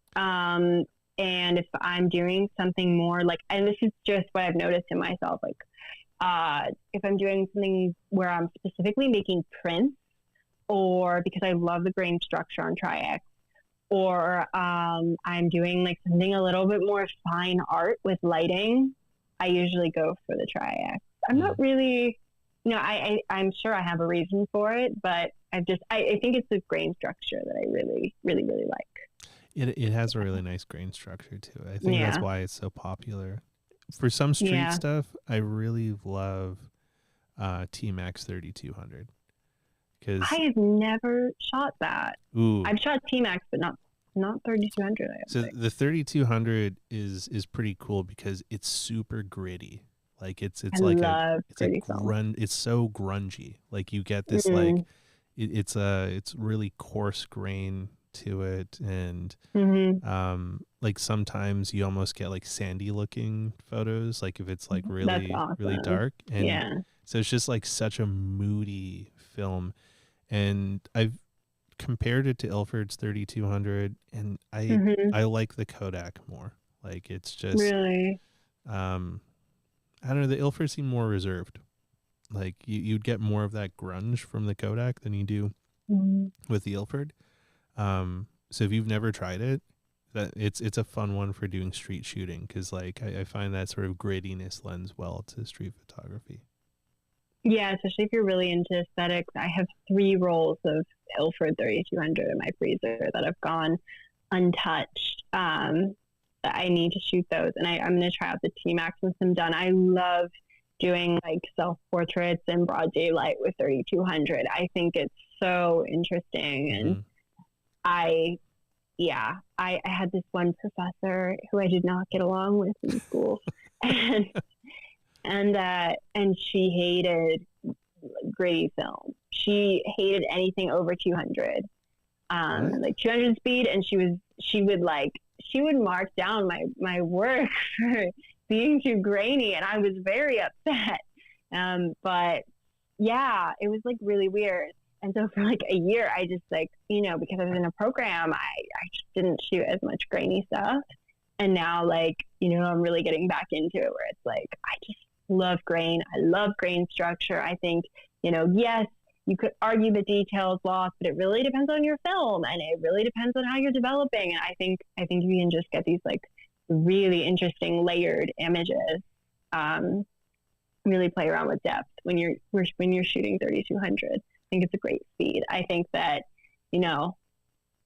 And if I'm doing something more like, and this is just what I've noticed in myself, like if I'm doing something where I'm specifically making prints, or because I love the grain structure on Tri-X, or I'm doing like something a little bit more fine art with lighting, I usually go for the Tri-X. I'm not really, I'm sure I have a reason for it, but I think it's the grain structure that I really, really, really like. It has a really nice grain structure too. I think that's why it's so popular. For some street stuff, I really love T-Max 3200. I have never shot that. Ooh. I've shot T-Max, but not not 3200. So the 3200 is pretty cool because it's super gritty. Like it's I like love it's a gritty film. it's so grungy. Like you get this Mm-hmm. like it's really coarse grain to it, and Mm-hmm. like sometimes you almost get like sandy looking photos, like if it's like That's really awesome. dark, and Yeah. so it's just like such a moody film. And I've compared it to Ilford's 3200, and Mm-hmm. I like the Kodak more. Like it's just Really. um I don't know, the Ilford seemed more reserved. Like you'd get more of that grunge from the Kodak than you do Mm-hmm. with the Ilford. So if you've never tried it, that it's a fun one for doing street shooting, because like I find that sort of grittiness lends well to street photography. Yeah, especially if you're really into aesthetics. I have 3 rolls of Ilford 3200 in my freezer that have gone untouched. I need to shoot those, and I'm going to try out the T-Max once I'm done. I love doing like self-portraits in broad daylight with 3200. I think it's so interesting, and Mm-hmm. I I had this one professor who I did not get along with in school, and and she hated gritty film. She hated anything over 200, What? like 200 speed, and she would mark down my work for being too grainy, and I was very upset. But yeah, it was like really weird. And so for like a year, I just like, because I was in a program, I just didn't shoot as much grainy stuff. And now like, I'm really getting back into it where it's like, I just love grain. I love grain structure. I think, yes, you could argue the details lost, but it really depends on your film, and it really depends on how you're developing. And I think you can just get these like really interesting layered images. Really play around with depth when you're shooting 3200. I think it's a great speed. I think that,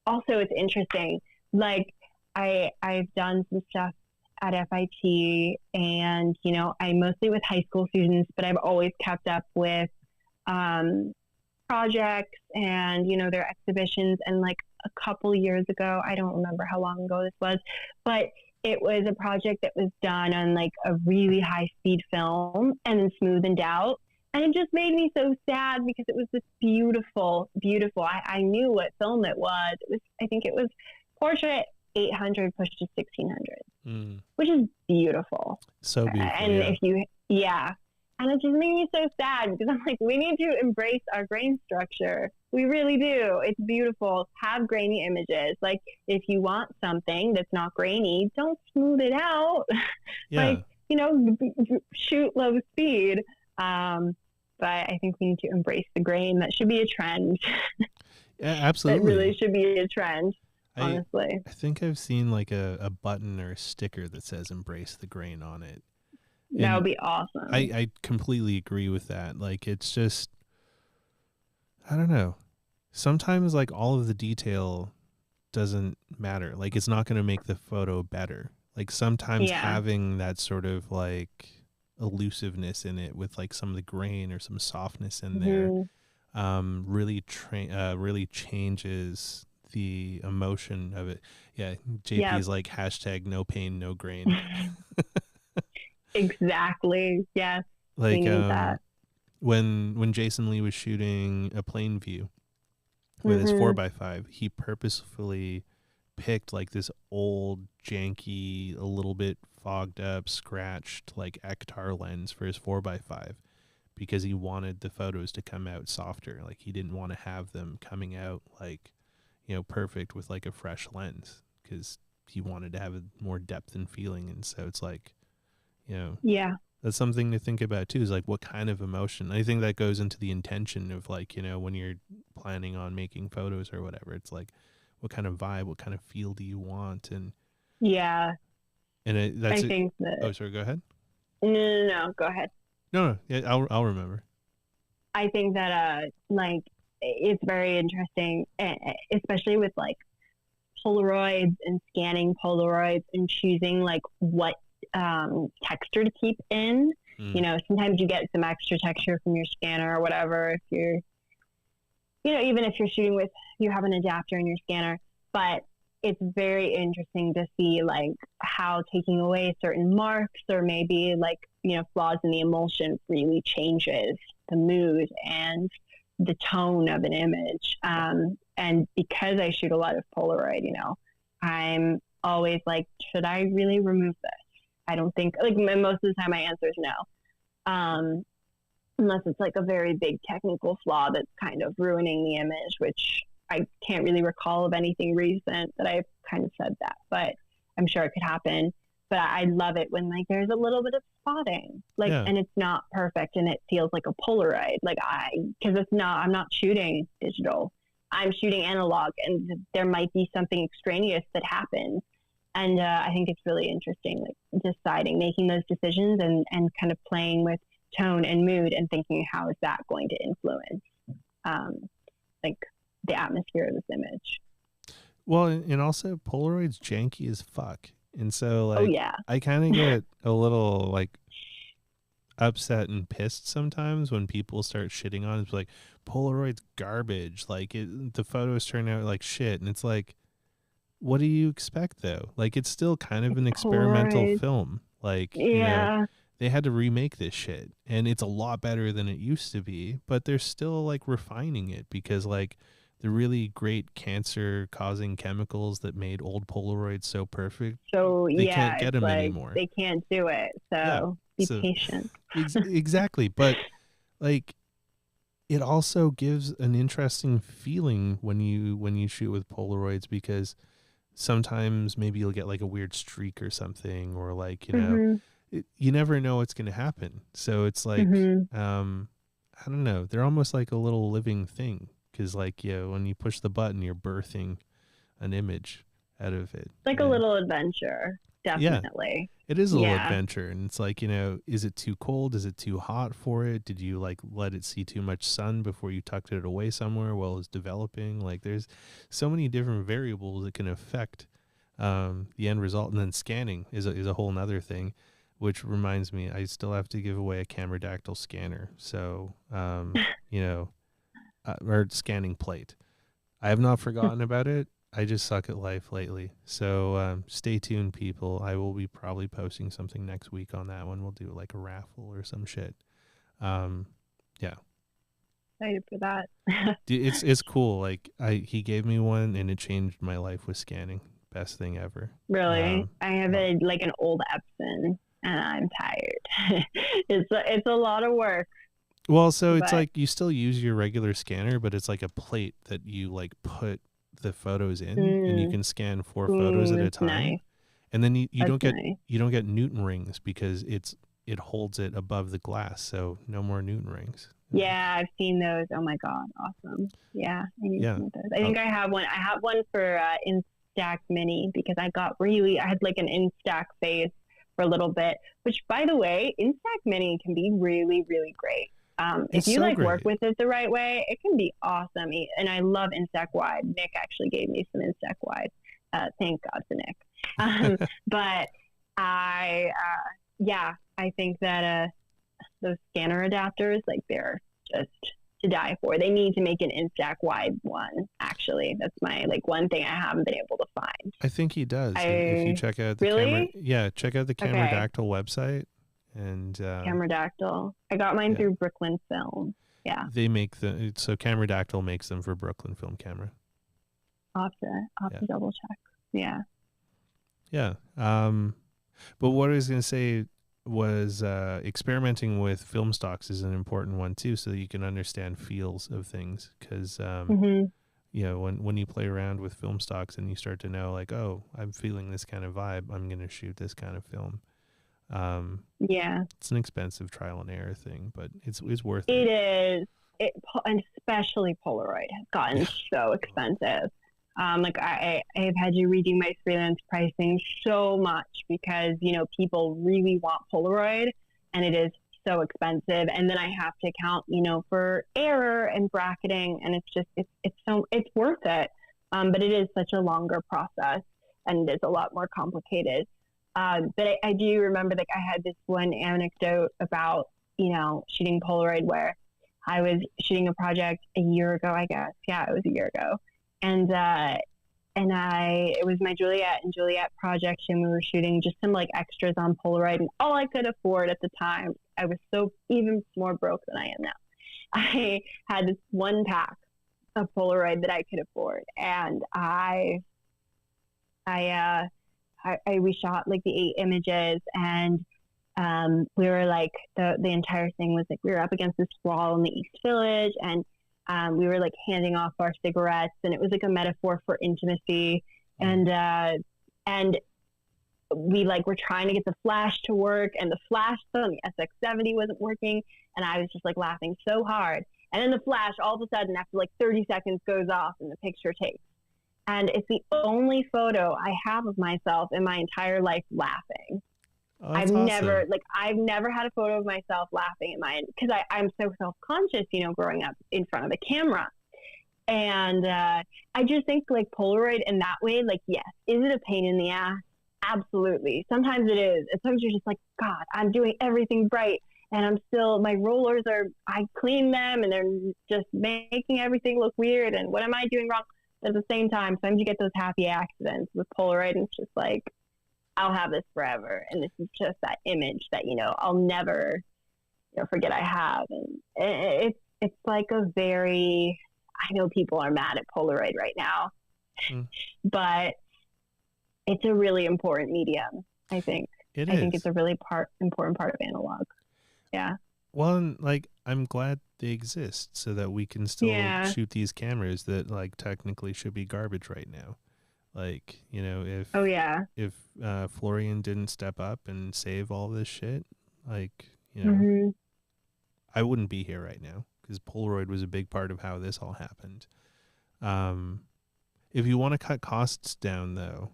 also it's interesting. Like I've done some stuff at FIT, and I mostly with high school students, but I've always kept up with projects and their exhibitions. And like a couple years ago, I don't remember how long ago this was, but it was a project that was done on like a really high speed film and then smoothened out. And it just made me so sad because it was this beautiful, beautiful. I knew what film it was. I think it was Portrait 800 pushed to 1600, which is beautiful. So beautiful. And yeah. And it just made me so sad because I'm like, we need to embrace our grain structure. We really do. It's beautiful. Have grainy images. Like if you want something that's not grainy, don't smooth it out. Yeah. Like, shoot low speed. But I think we need to embrace the grain. That should be a trend. Yeah, absolutely. That really should be a trend, honestly. I think I've seen like a button or a sticker that says "Embrace the Grain" on it. That would be awesome. I completely agree with that. Like it's just, I don't know. Sometimes like all of the detail doesn't matter. Like it's not going to make the photo better. Like sometimes having that sort of like elusiveness in it with like some of the grain or some softness in there really changes the emotion of it. Yeah, JP's like hashtag no pain, no grain. Exactly. Yes. Like that. When Jason Lee was shooting a plane view with his 4x5, he purposefully picked like this old janky, a little bit fogged up, scratched like Ektar lens for his 4x5 because he wanted the photos to come out softer. Like he didn't want to have them coming out like, perfect with like a fresh lens, because he wanted to have more depth and feeling. And so it's like, that's something to think about too, is like what kind of emotion. I think that goes into the intention of like, when you're planning on making photos or whatever, it's like, what kind of vibe, what kind of feel do you want? And I think that. Oh, sorry, go ahead. No, go ahead. No, yeah, I'll remember. I think that like it's very interesting, especially with like Polaroids and scanning Polaroids and choosing like what texture to keep in. Sometimes you get some extra texture from your scanner or whatever if you're even if you're shooting with, you have an adapter in your scanner. But it's very interesting to see like how taking away certain marks or maybe like, you know, flaws in the emulsion really changes the mood and the tone of an image. And because I shoot a lot of Polaroid, you know, I'm always like, should I really remove this? I don't think, like, most of the time my answer is no. Unless it's like a very big technical flaw that's kind of ruining the image, which I can't really recall of anything recent that I've kind of said that, but I'm sure it could happen. But I love it when like there's a little bit of spotting, like, and it's not perfect and it feels like a Polaroid, like because it's not, I'm not shooting digital, I'm shooting analog, and there might be something extraneous that happens. And I think it's really interesting, like deciding, making those decisions and kind of playing with tone and mood and thinking, how is that going to influence like the atmosphere of this image? Well, and also Polaroid's janky as fuck. And so like, I kind of get a little like upset and pissed sometimes when people start shitting on it. It's like, Polaroid's garbage. Like the photos turn out like shit. And it's like, what do you expect though? Like, it's still kind of an experimental film. Like, you know, they had to remake this shit and it's a lot better than it used to be, but they're still like refining it because like the really great cancer causing chemicals that made old Polaroids so perfect. So they can't get them anymore. They can't do it. So be patient. Exactly. But like, it also gives an interesting feeling when you shoot with Polaroids, because sometimes maybe you'll get like a weird streak or something, or like, you know, you never know what's going to happen. So it's like, I don't know. They're almost like a little living thing. Because like, you know, when you push the button, you're birthing an image out of it. Like a little adventure, definitely. Yeah, it is a little adventure. And it's like, you know, is it too cold? Is it too hot for it? Did you like let it see too much sun before you tucked it away somewhere while it's developing? Like, there's so many different variables that can affect the end result. And then scanning is a whole nother thing, which reminds me, I still have to give away a camera dactyl scanner. So, you know, or scanning plate. I have not forgotten about it. I just suck at life lately. So stay tuned, people. I will be probably posting something next week on that one. We'll do like a raffle or some shit. Yeah. Excited for that. It's cool. Like he gave me one and it changed my life with scanning. Best thing ever. Really? I have like an old Epson and I'm tired. It's a lot of work. Well, so it's like you still use your regular scanner, but it's like a plate that you like put the photos in, and you can scan 4 photos at a time. Nice. And then you don't get Newton rings because it holds it above the glass, so no more Newton rings. Yeah, I've seen those. Oh my god, awesome! Yeah, I need some of those. I think I have one. I have one for Instax Mini because I had like an Instax phase for a little bit. Which, by the way, Instax Mini can be really, really great. If you like work with it the right way, it can be awesome. And I love Instax Wide. Nick actually gave me some Instax Wide. Thank God for Nick. But I think that those scanner adapters, like, they're just to die for. They need to make an Instax Wide one. Actually, that's my one thing I haven't been able to find. I think he does. If you check out the check out the Camera Dactyl website. And Camera Dactyl. I got mine through Brooklyn Film. Yeah. They make so Camera Dactyl makes them for Brooklyn Film Camera. I'll have to double check. Yeah. Yeah. But what I was going to say was experimenting with film stocks is an important one too, so that you can understand feels of things. Because you know, when you play around with film stocks and you start to know, like, oh, I'm feeling this kind of vibe, I'm going to shoot this kind of film. It's an expensive trial and error thing, but it's worth it. It is. And especially Polaroid has gotten so expensive. Like I have had to redo my freelance pricing so much because, you know, people really want Polaroid and it is so expensive. And then I have to account, you know, for error and bracketing, and it's worth it. But it is such a longer process and it is a lot more complicated. But I do remember, like, I had this one anecdote about, you know, shooting Polaroid where I was shooting a project a year ago, I guess. Yeah, it was a year ago. And it was my Juliet and Juliet project, and we were shooting just some like extras on Polaroid, and all I could afford at the time, I was so even more broke than I am now. I had this one pack of Polaroid that I could afford, and we shot like the 8 images, and we were like the entire thing was like we were up against this wall in the East Village, and we were like handing off our cigarettes, and it was like a metaphor for intimacy, and we like were trying to get the flash to work, and the flash on the SX70 wasn't working, and I was just like laughing so hard, and then the flash all of a sudden after like 30 seconds goes off and the picture takes, and it's the only photo I have of myself in my entire life laughing. Oh, I've awesome. never had a photo of myself laughing at mine, because I'm so self-conscious, you know, growing up in front of a camera. And I just think like Polaroid in that way, like, yes, is it a pain in the ass? Absolutely. Sometimes it is. And sometimes you're just like, God, I'm doing everything right, and I'm still, my rollers I clean them and they're just making everything look weird, and what am I doing wrong? But at the same time, sometimes you get those happy accidents with Polaroid, and it's just like, I'll have this forever, and this is just that image that, you know, I'll never, you know, forget I have. And it's like a very, I know people are mad at Polaroid right now, but it's a really important medium, I think. I think it's a really important part of analog. Yeah. Well, and, like, I'm glad they exist so that we can still shoot these cameras that like technically should be garbage right now. Like, you know, if Florian didn't step up and save all this shit, like, you know, I wouldn't be here right now, because Polaroid was a big part of how this all happened. If you want to cut costs down, though,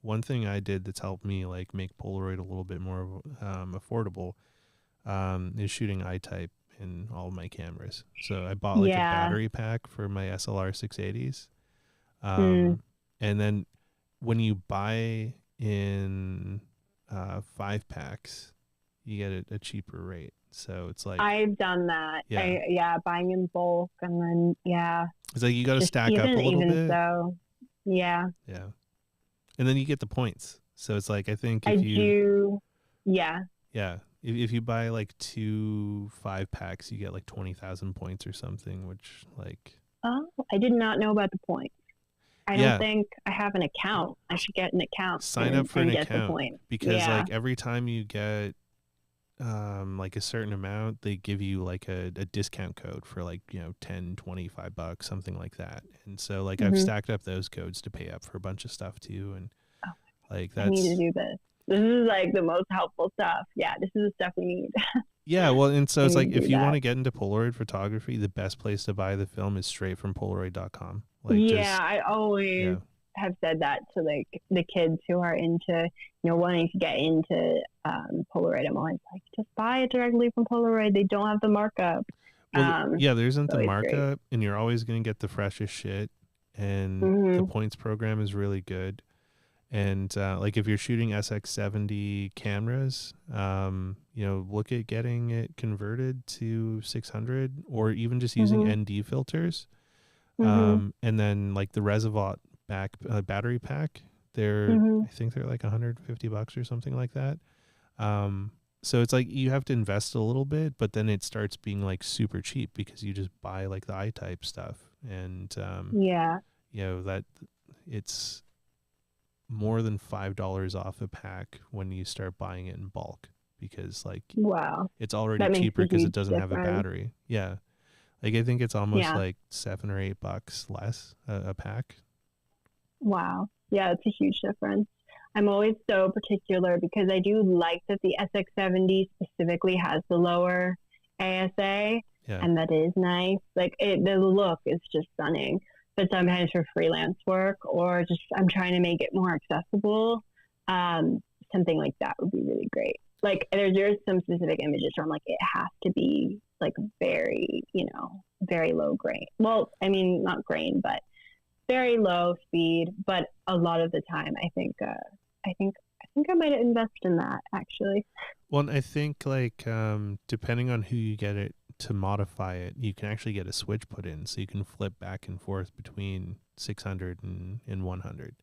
one thing I did that's helped me like make Polaroid a little bit more affordable is shooting I-type in all of my cameras. So I bought like a battery pack for my SLR 680s. And then when you buy in 5 packs, you get a cheaper rate. So it's like, I've done that. Buying in bulk, and then it's like you got to stack up a little bit. So, yeah. And then you get the points. So it's like, I think if if you buy like 2 5-packs, you get like 20,000 points or something, which like. Oh, I did not know about the points. I don't think I have an account. I should get an account. Sign up for an account, because like every time you get like a certain amount, they give you like a discount code for like, you know, 10, 25 bucks, something like that. And so like I've stacked up those codes to pay up for a bunch of stuff too. And like that's, I need to do this. This is like the most helpful stuff. Yeah, this is the stuff we need. Yeah, well, and so it's like, if you want to get into Polaroid photography, the best place to buy the film is straight from Polaroid.com. Like, I always have said that to like the kids who are into, you know, wanting to get into Polaroid. I'm always like, just buy it directly from Polaroid. They don't have the markup. Well, there isn't the markup, and you're always going to get the freshest shit. And the points program is really good. And like if you're shooting SX70 cameras, you know, look at getting it converted to 600, or even just using ND filters. And then like the Reservoir battery pack, I think they're like $150 or something like that. So it's like you have to invest a little bit, but then it starts being like super cheap because you just buy like the I-type stuff, and you know that it's more than $5 off a pack when you start buying it in bulk, because like it's already cheaper because it doesn't have a battery. Like I think it's almost like $7 or $8 less a pack. Wow. Yeah, it's a huge difference. I'm always so particular because I do like that the SX70 specifically has the lower ASA, and that is nice. Like the look is just stunning. But sometimes for freelance work, or just I'm trying to make it more accessible, something like that would be really great. Like there's some specific images where I'm like, it has to be like very, you know, very low grain. Well, I mean, not grain, but very low speed. But a lot of the time, I think I might invest in that, actually. Well, I think like depending on who you get it to modify it, you can actually get a switch put in, so you can flip back and forth between 600 and 100.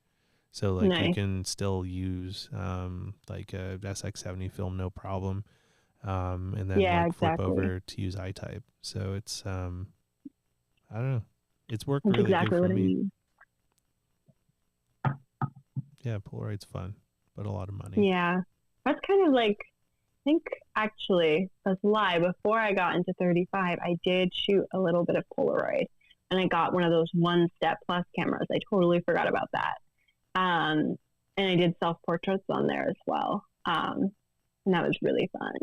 So like you Nice. can still use like a SX70 film, no problem, and then Yeah, like flip exactly. over to use I-type. So it's I don't know, it's worked That's really good exactly for what I me. need. Yeah, Polaroid's fun, but a lot of money. Yeah. That's kind of like, I think actually, that's a lie. Before I got into 35, I did shoot a little bit of Polaroid, and I got one of those one step plus cameras. I totally forgot about that. And I did self portraits on there as well. And that was really fun.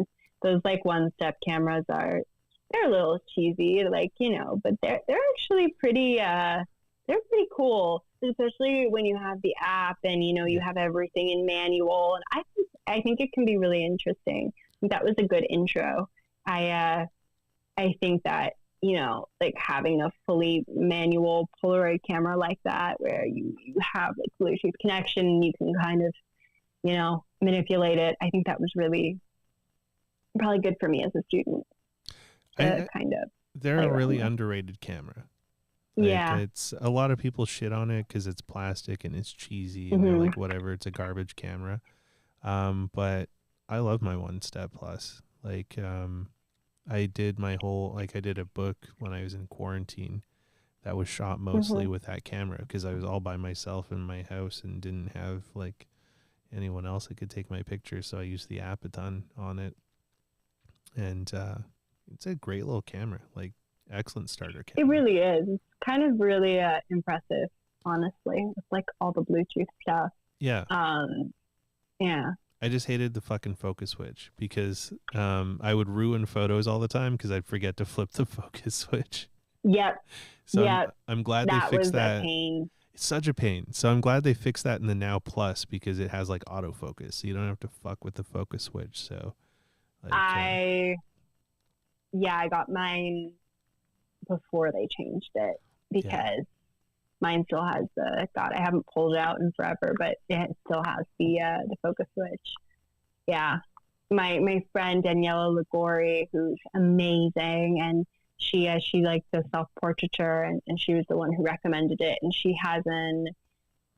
Those like one step cameras they're a little cheesy, like, but they're actually they're pretty cool, especially when you have the app and you have everything in manual. And I think it can be really interesting. That was a good intro. I think that like having a fully manual Polaroid camera like that, where you have like Bluetooth connection, and you can kind of manipulate it. I think that was really probably good for me as a student to kind of. They're a really underrated camera. Like, yeah, it's a lot of people shit on it because it's plastic and it's cheesy, and they're like, whatever, it's a garbage camera. But I love my One Step Plus. Like, I did a book when I was in quarantine that was shot mostly with that camera, because I was all by myself in my house and didn't have like anyone else that could take my pictures. So I used the app a ton on it, and it's a great little camera, like excellent starter camera. It really is. It's kind of really impressive, honestly, with like all the Bluetooth stuff. Yeah. Yeah. I just hated the fucking focus switch, because I would ruin photos all the time because I'd forget to flip the focus switch. Yep. So yep. I'm glad they fixed was that. A pain. It's such a pain. So I'm glad they fixed that in the Now Plus, because it has like autofocus, so you don't have to fuck with the focus switch. So like, I got mine before they changed it, because mine still has I haven't pulled it out in forever, but it still has the focus switch. Yeah. My friend Daniela Ligori, who's amazing, and she likes the self-portraiture, and she was the one who recommended it, and she has an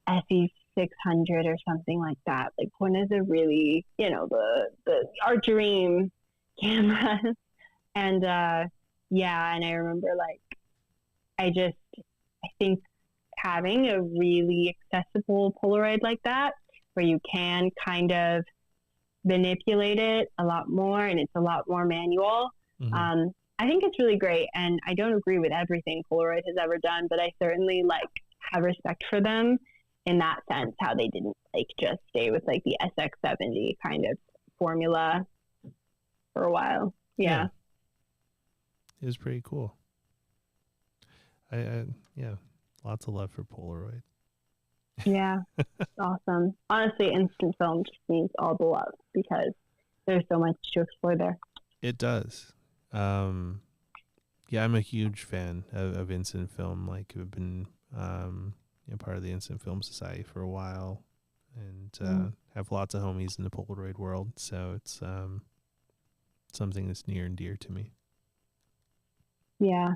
SE600 or something like that, like one of the really, our dream cameras. And and I remember like I think having a really accessible Polaroid like that, where you can kind of manipulate it a lot more, and it's a lot more manual. I think it's really great, and I don't agree with everything Polaroid has ever done, but I certainly like have respect for them in that sense, how they didn't like just stay with like the SX70 kind of formula for a while. Yeah. It was pretty cool. I lots of love for Polaroid. Yeah, awesome. Honestly, instant film just needs all the love, because there's so much to explore there. It does. I'm a huge fan of instant film. Like, I've been part of the Instant Film Society for a while, and have lots of homies in the Polaroid world. So it's something that's near and dear to me. Yeah,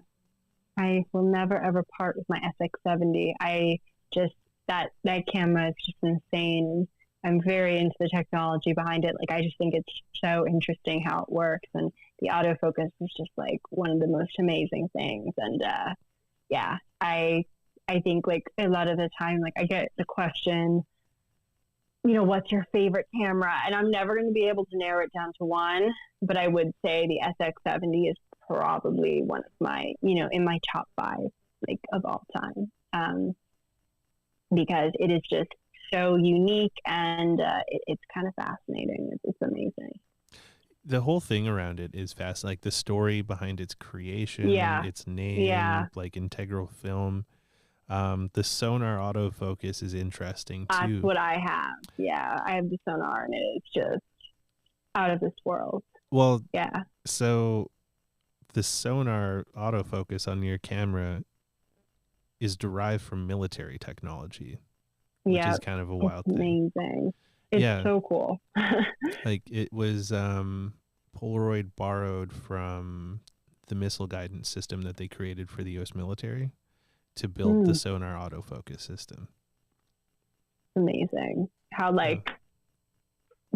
I will never ever part with my SX70. That camera is just insane. I'm very into the technology behind it. Like, I just think it's so interesting how it works, and the autofocus is just like one of the most amazing things. And I think like a lot of the time, like I get the question, what's your favorite camera? And I'm never going to be able to narrow it down to one, but I would say the SX70 is probably one of my, in my top 5, like, of all time. Because it is just so unique, and it's kind of fascinating. It's amazing. The whole thing around it is fast. Like the story behind its creation, its name, like integral film. The sonar autofocus is interesting too. That's what I have. Yeah, I have the sonar, and it's just out of this world. Well, yeah. So the sonar autofocus on your camera is derived from military technology, which is kind of a wild thing. Amazing. It's so cool. Like, it was Polaroid borrowed from the missile guidance system that they created for the U.S. military to build the sonar autofocus system. Amazing. How like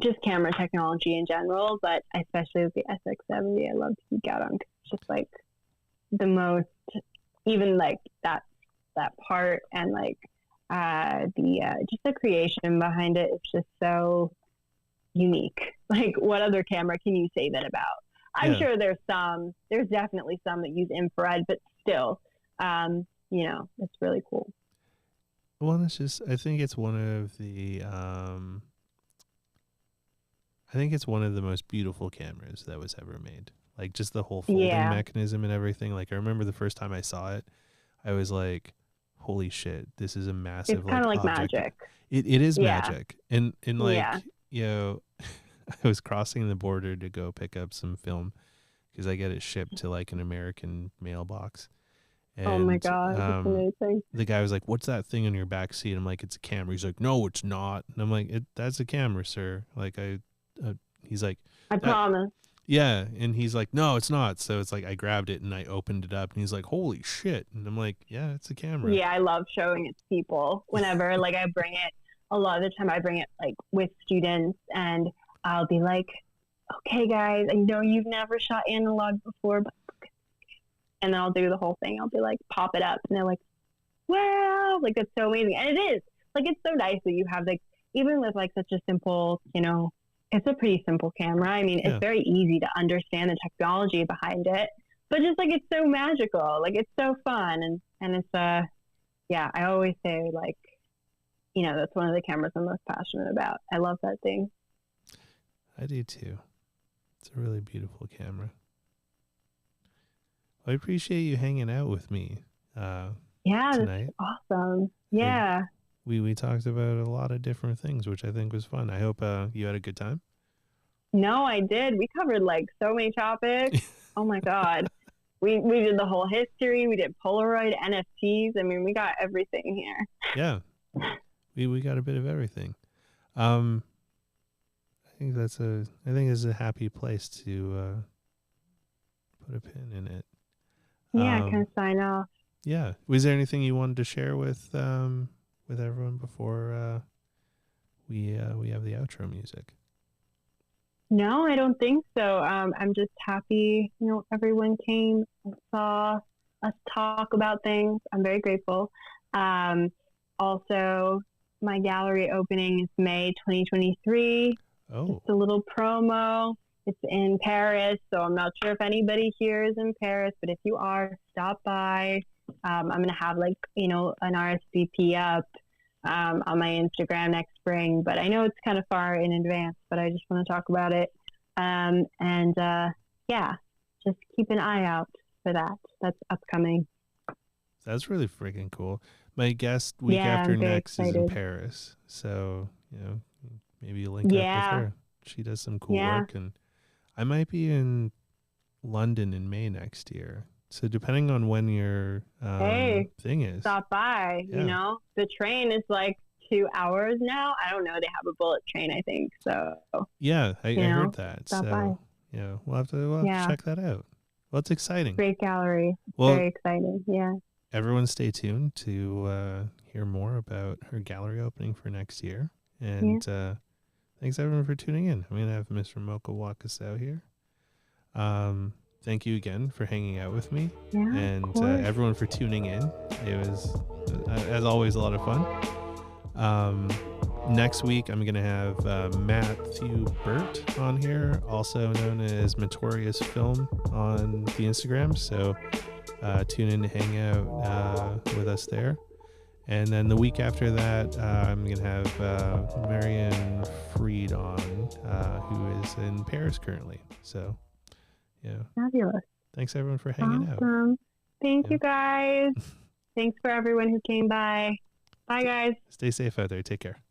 just camera technology in general, but especially with the SX70, I love to geek out on, 'cause it's just like the most, even like that part, and like just the creation behind it is just so unique. Like, what other camera can you say that about? I'm sure there's definitely some that use infrared, but still, you know, it's really cool. Well, it's just, I think it's one of the most beautiful cameras that was ever made. Like, just the whole folding mechanism and everything. Like, I remember the first time I saw it, I was like, holy shit, this is a massive, it's kind of like object. magic. It is magic. And like, you know, I was crossing the border to go pick up some film because I get it shipped to like an American mailbox. And, oh my God, that's amazing. The guy was like, what's that thing in your back seat? I'm like, it's a camera. He's like, no, it's not. And I'm like, that's a camera, sir. Like, he's like, I promise. Yeah. And he's like, no, it's not. So it's like, I grabbed it and I opened it up and he's like, holy shit. And I'm like, yeah, it's a camera. Yeah, I love showing it to people whenever like I bring it. A lot of the time I bring it like with students, and I'll be like, okay, guys, I know you've never shot analog before, but and then I'll do the whole thing. I'll be like, pop it up. And they're like, wow, like, that's so amazing. And it is. Like, it's so nice that you have, like, even with, like, such a simple, you know, it's a pretty simple camera. I mean, it's very easy to understand the technology behind it. But just, like, it's so magical. Like, it's so fun. And it's, yeah, I always say, like, you know, that's one of the cameras I'm most passionate about. I love that thing. I do, too. It's a really beautiful camera. I appreciate you hanging out with me tonight. That's awesome. Yeah. We talked about a lot of different things, which I think was fun. I hope you had a good time. No, I did. We covered like so many topics. Oh my God. We did the whole history. We did Polaroid, NFTs. I mean, we got everything here. Yeah. We got a bit of everything. I think it's a happy place to put a pin in it. Yeah, I can sign off. Yeah. Was there anything you wanted to share with everyone before we have the outro music? No, I don't think so. I'm just happy, you know, everyone came and saw us talk about things. I'm very grateful. Also, my gallery opening is May 2023. Oh. Just a little promo. It's in Paris, so I'm not sure if anybody here is in Paris, but if you are, stop by. I'm going to have, like, you know, an RSVP up on my Instagram next spring, but I know it's kind of far in advance, but I just want to talk about it. Yeah, just keep an eye out for that. That's upcoming. That's really freaking cool. My guest week after next is in Paris, so, you know, maybe you link up with her. She does some cool work, and I might be in London in May next year. So depending on when your thing is, stop by. You know, the train is like 2 hours now. I don't know. They have a bullet train, I think. So yeah, I heard that. Stop by. Yeah, we'll have to check that out. Well, it's exciting. Great gallery. Well, very exciting. Yeah. Everyone, stay tuned to hear more about her gallery opening for next year. And thanks everyone for tuning in. I'm gonna have Mr. Mocha walk us out here. Thank you again for hanging out with me, and everyone for tuning in. It was, as always, a lot of fun. Next week, I'm going to have Matthew Burt on here, also known as Notorious Film on the Instagram. So tune in to hang out with us there. And then the week after that, I'm going to have Marianne Freed on, who is in Paris currently. So, yeah. Fabulous. Thanks everyone for hanging out. Thank you guys. Thanks for everyone who came by. Bye guys. Stay safe out there. Take care.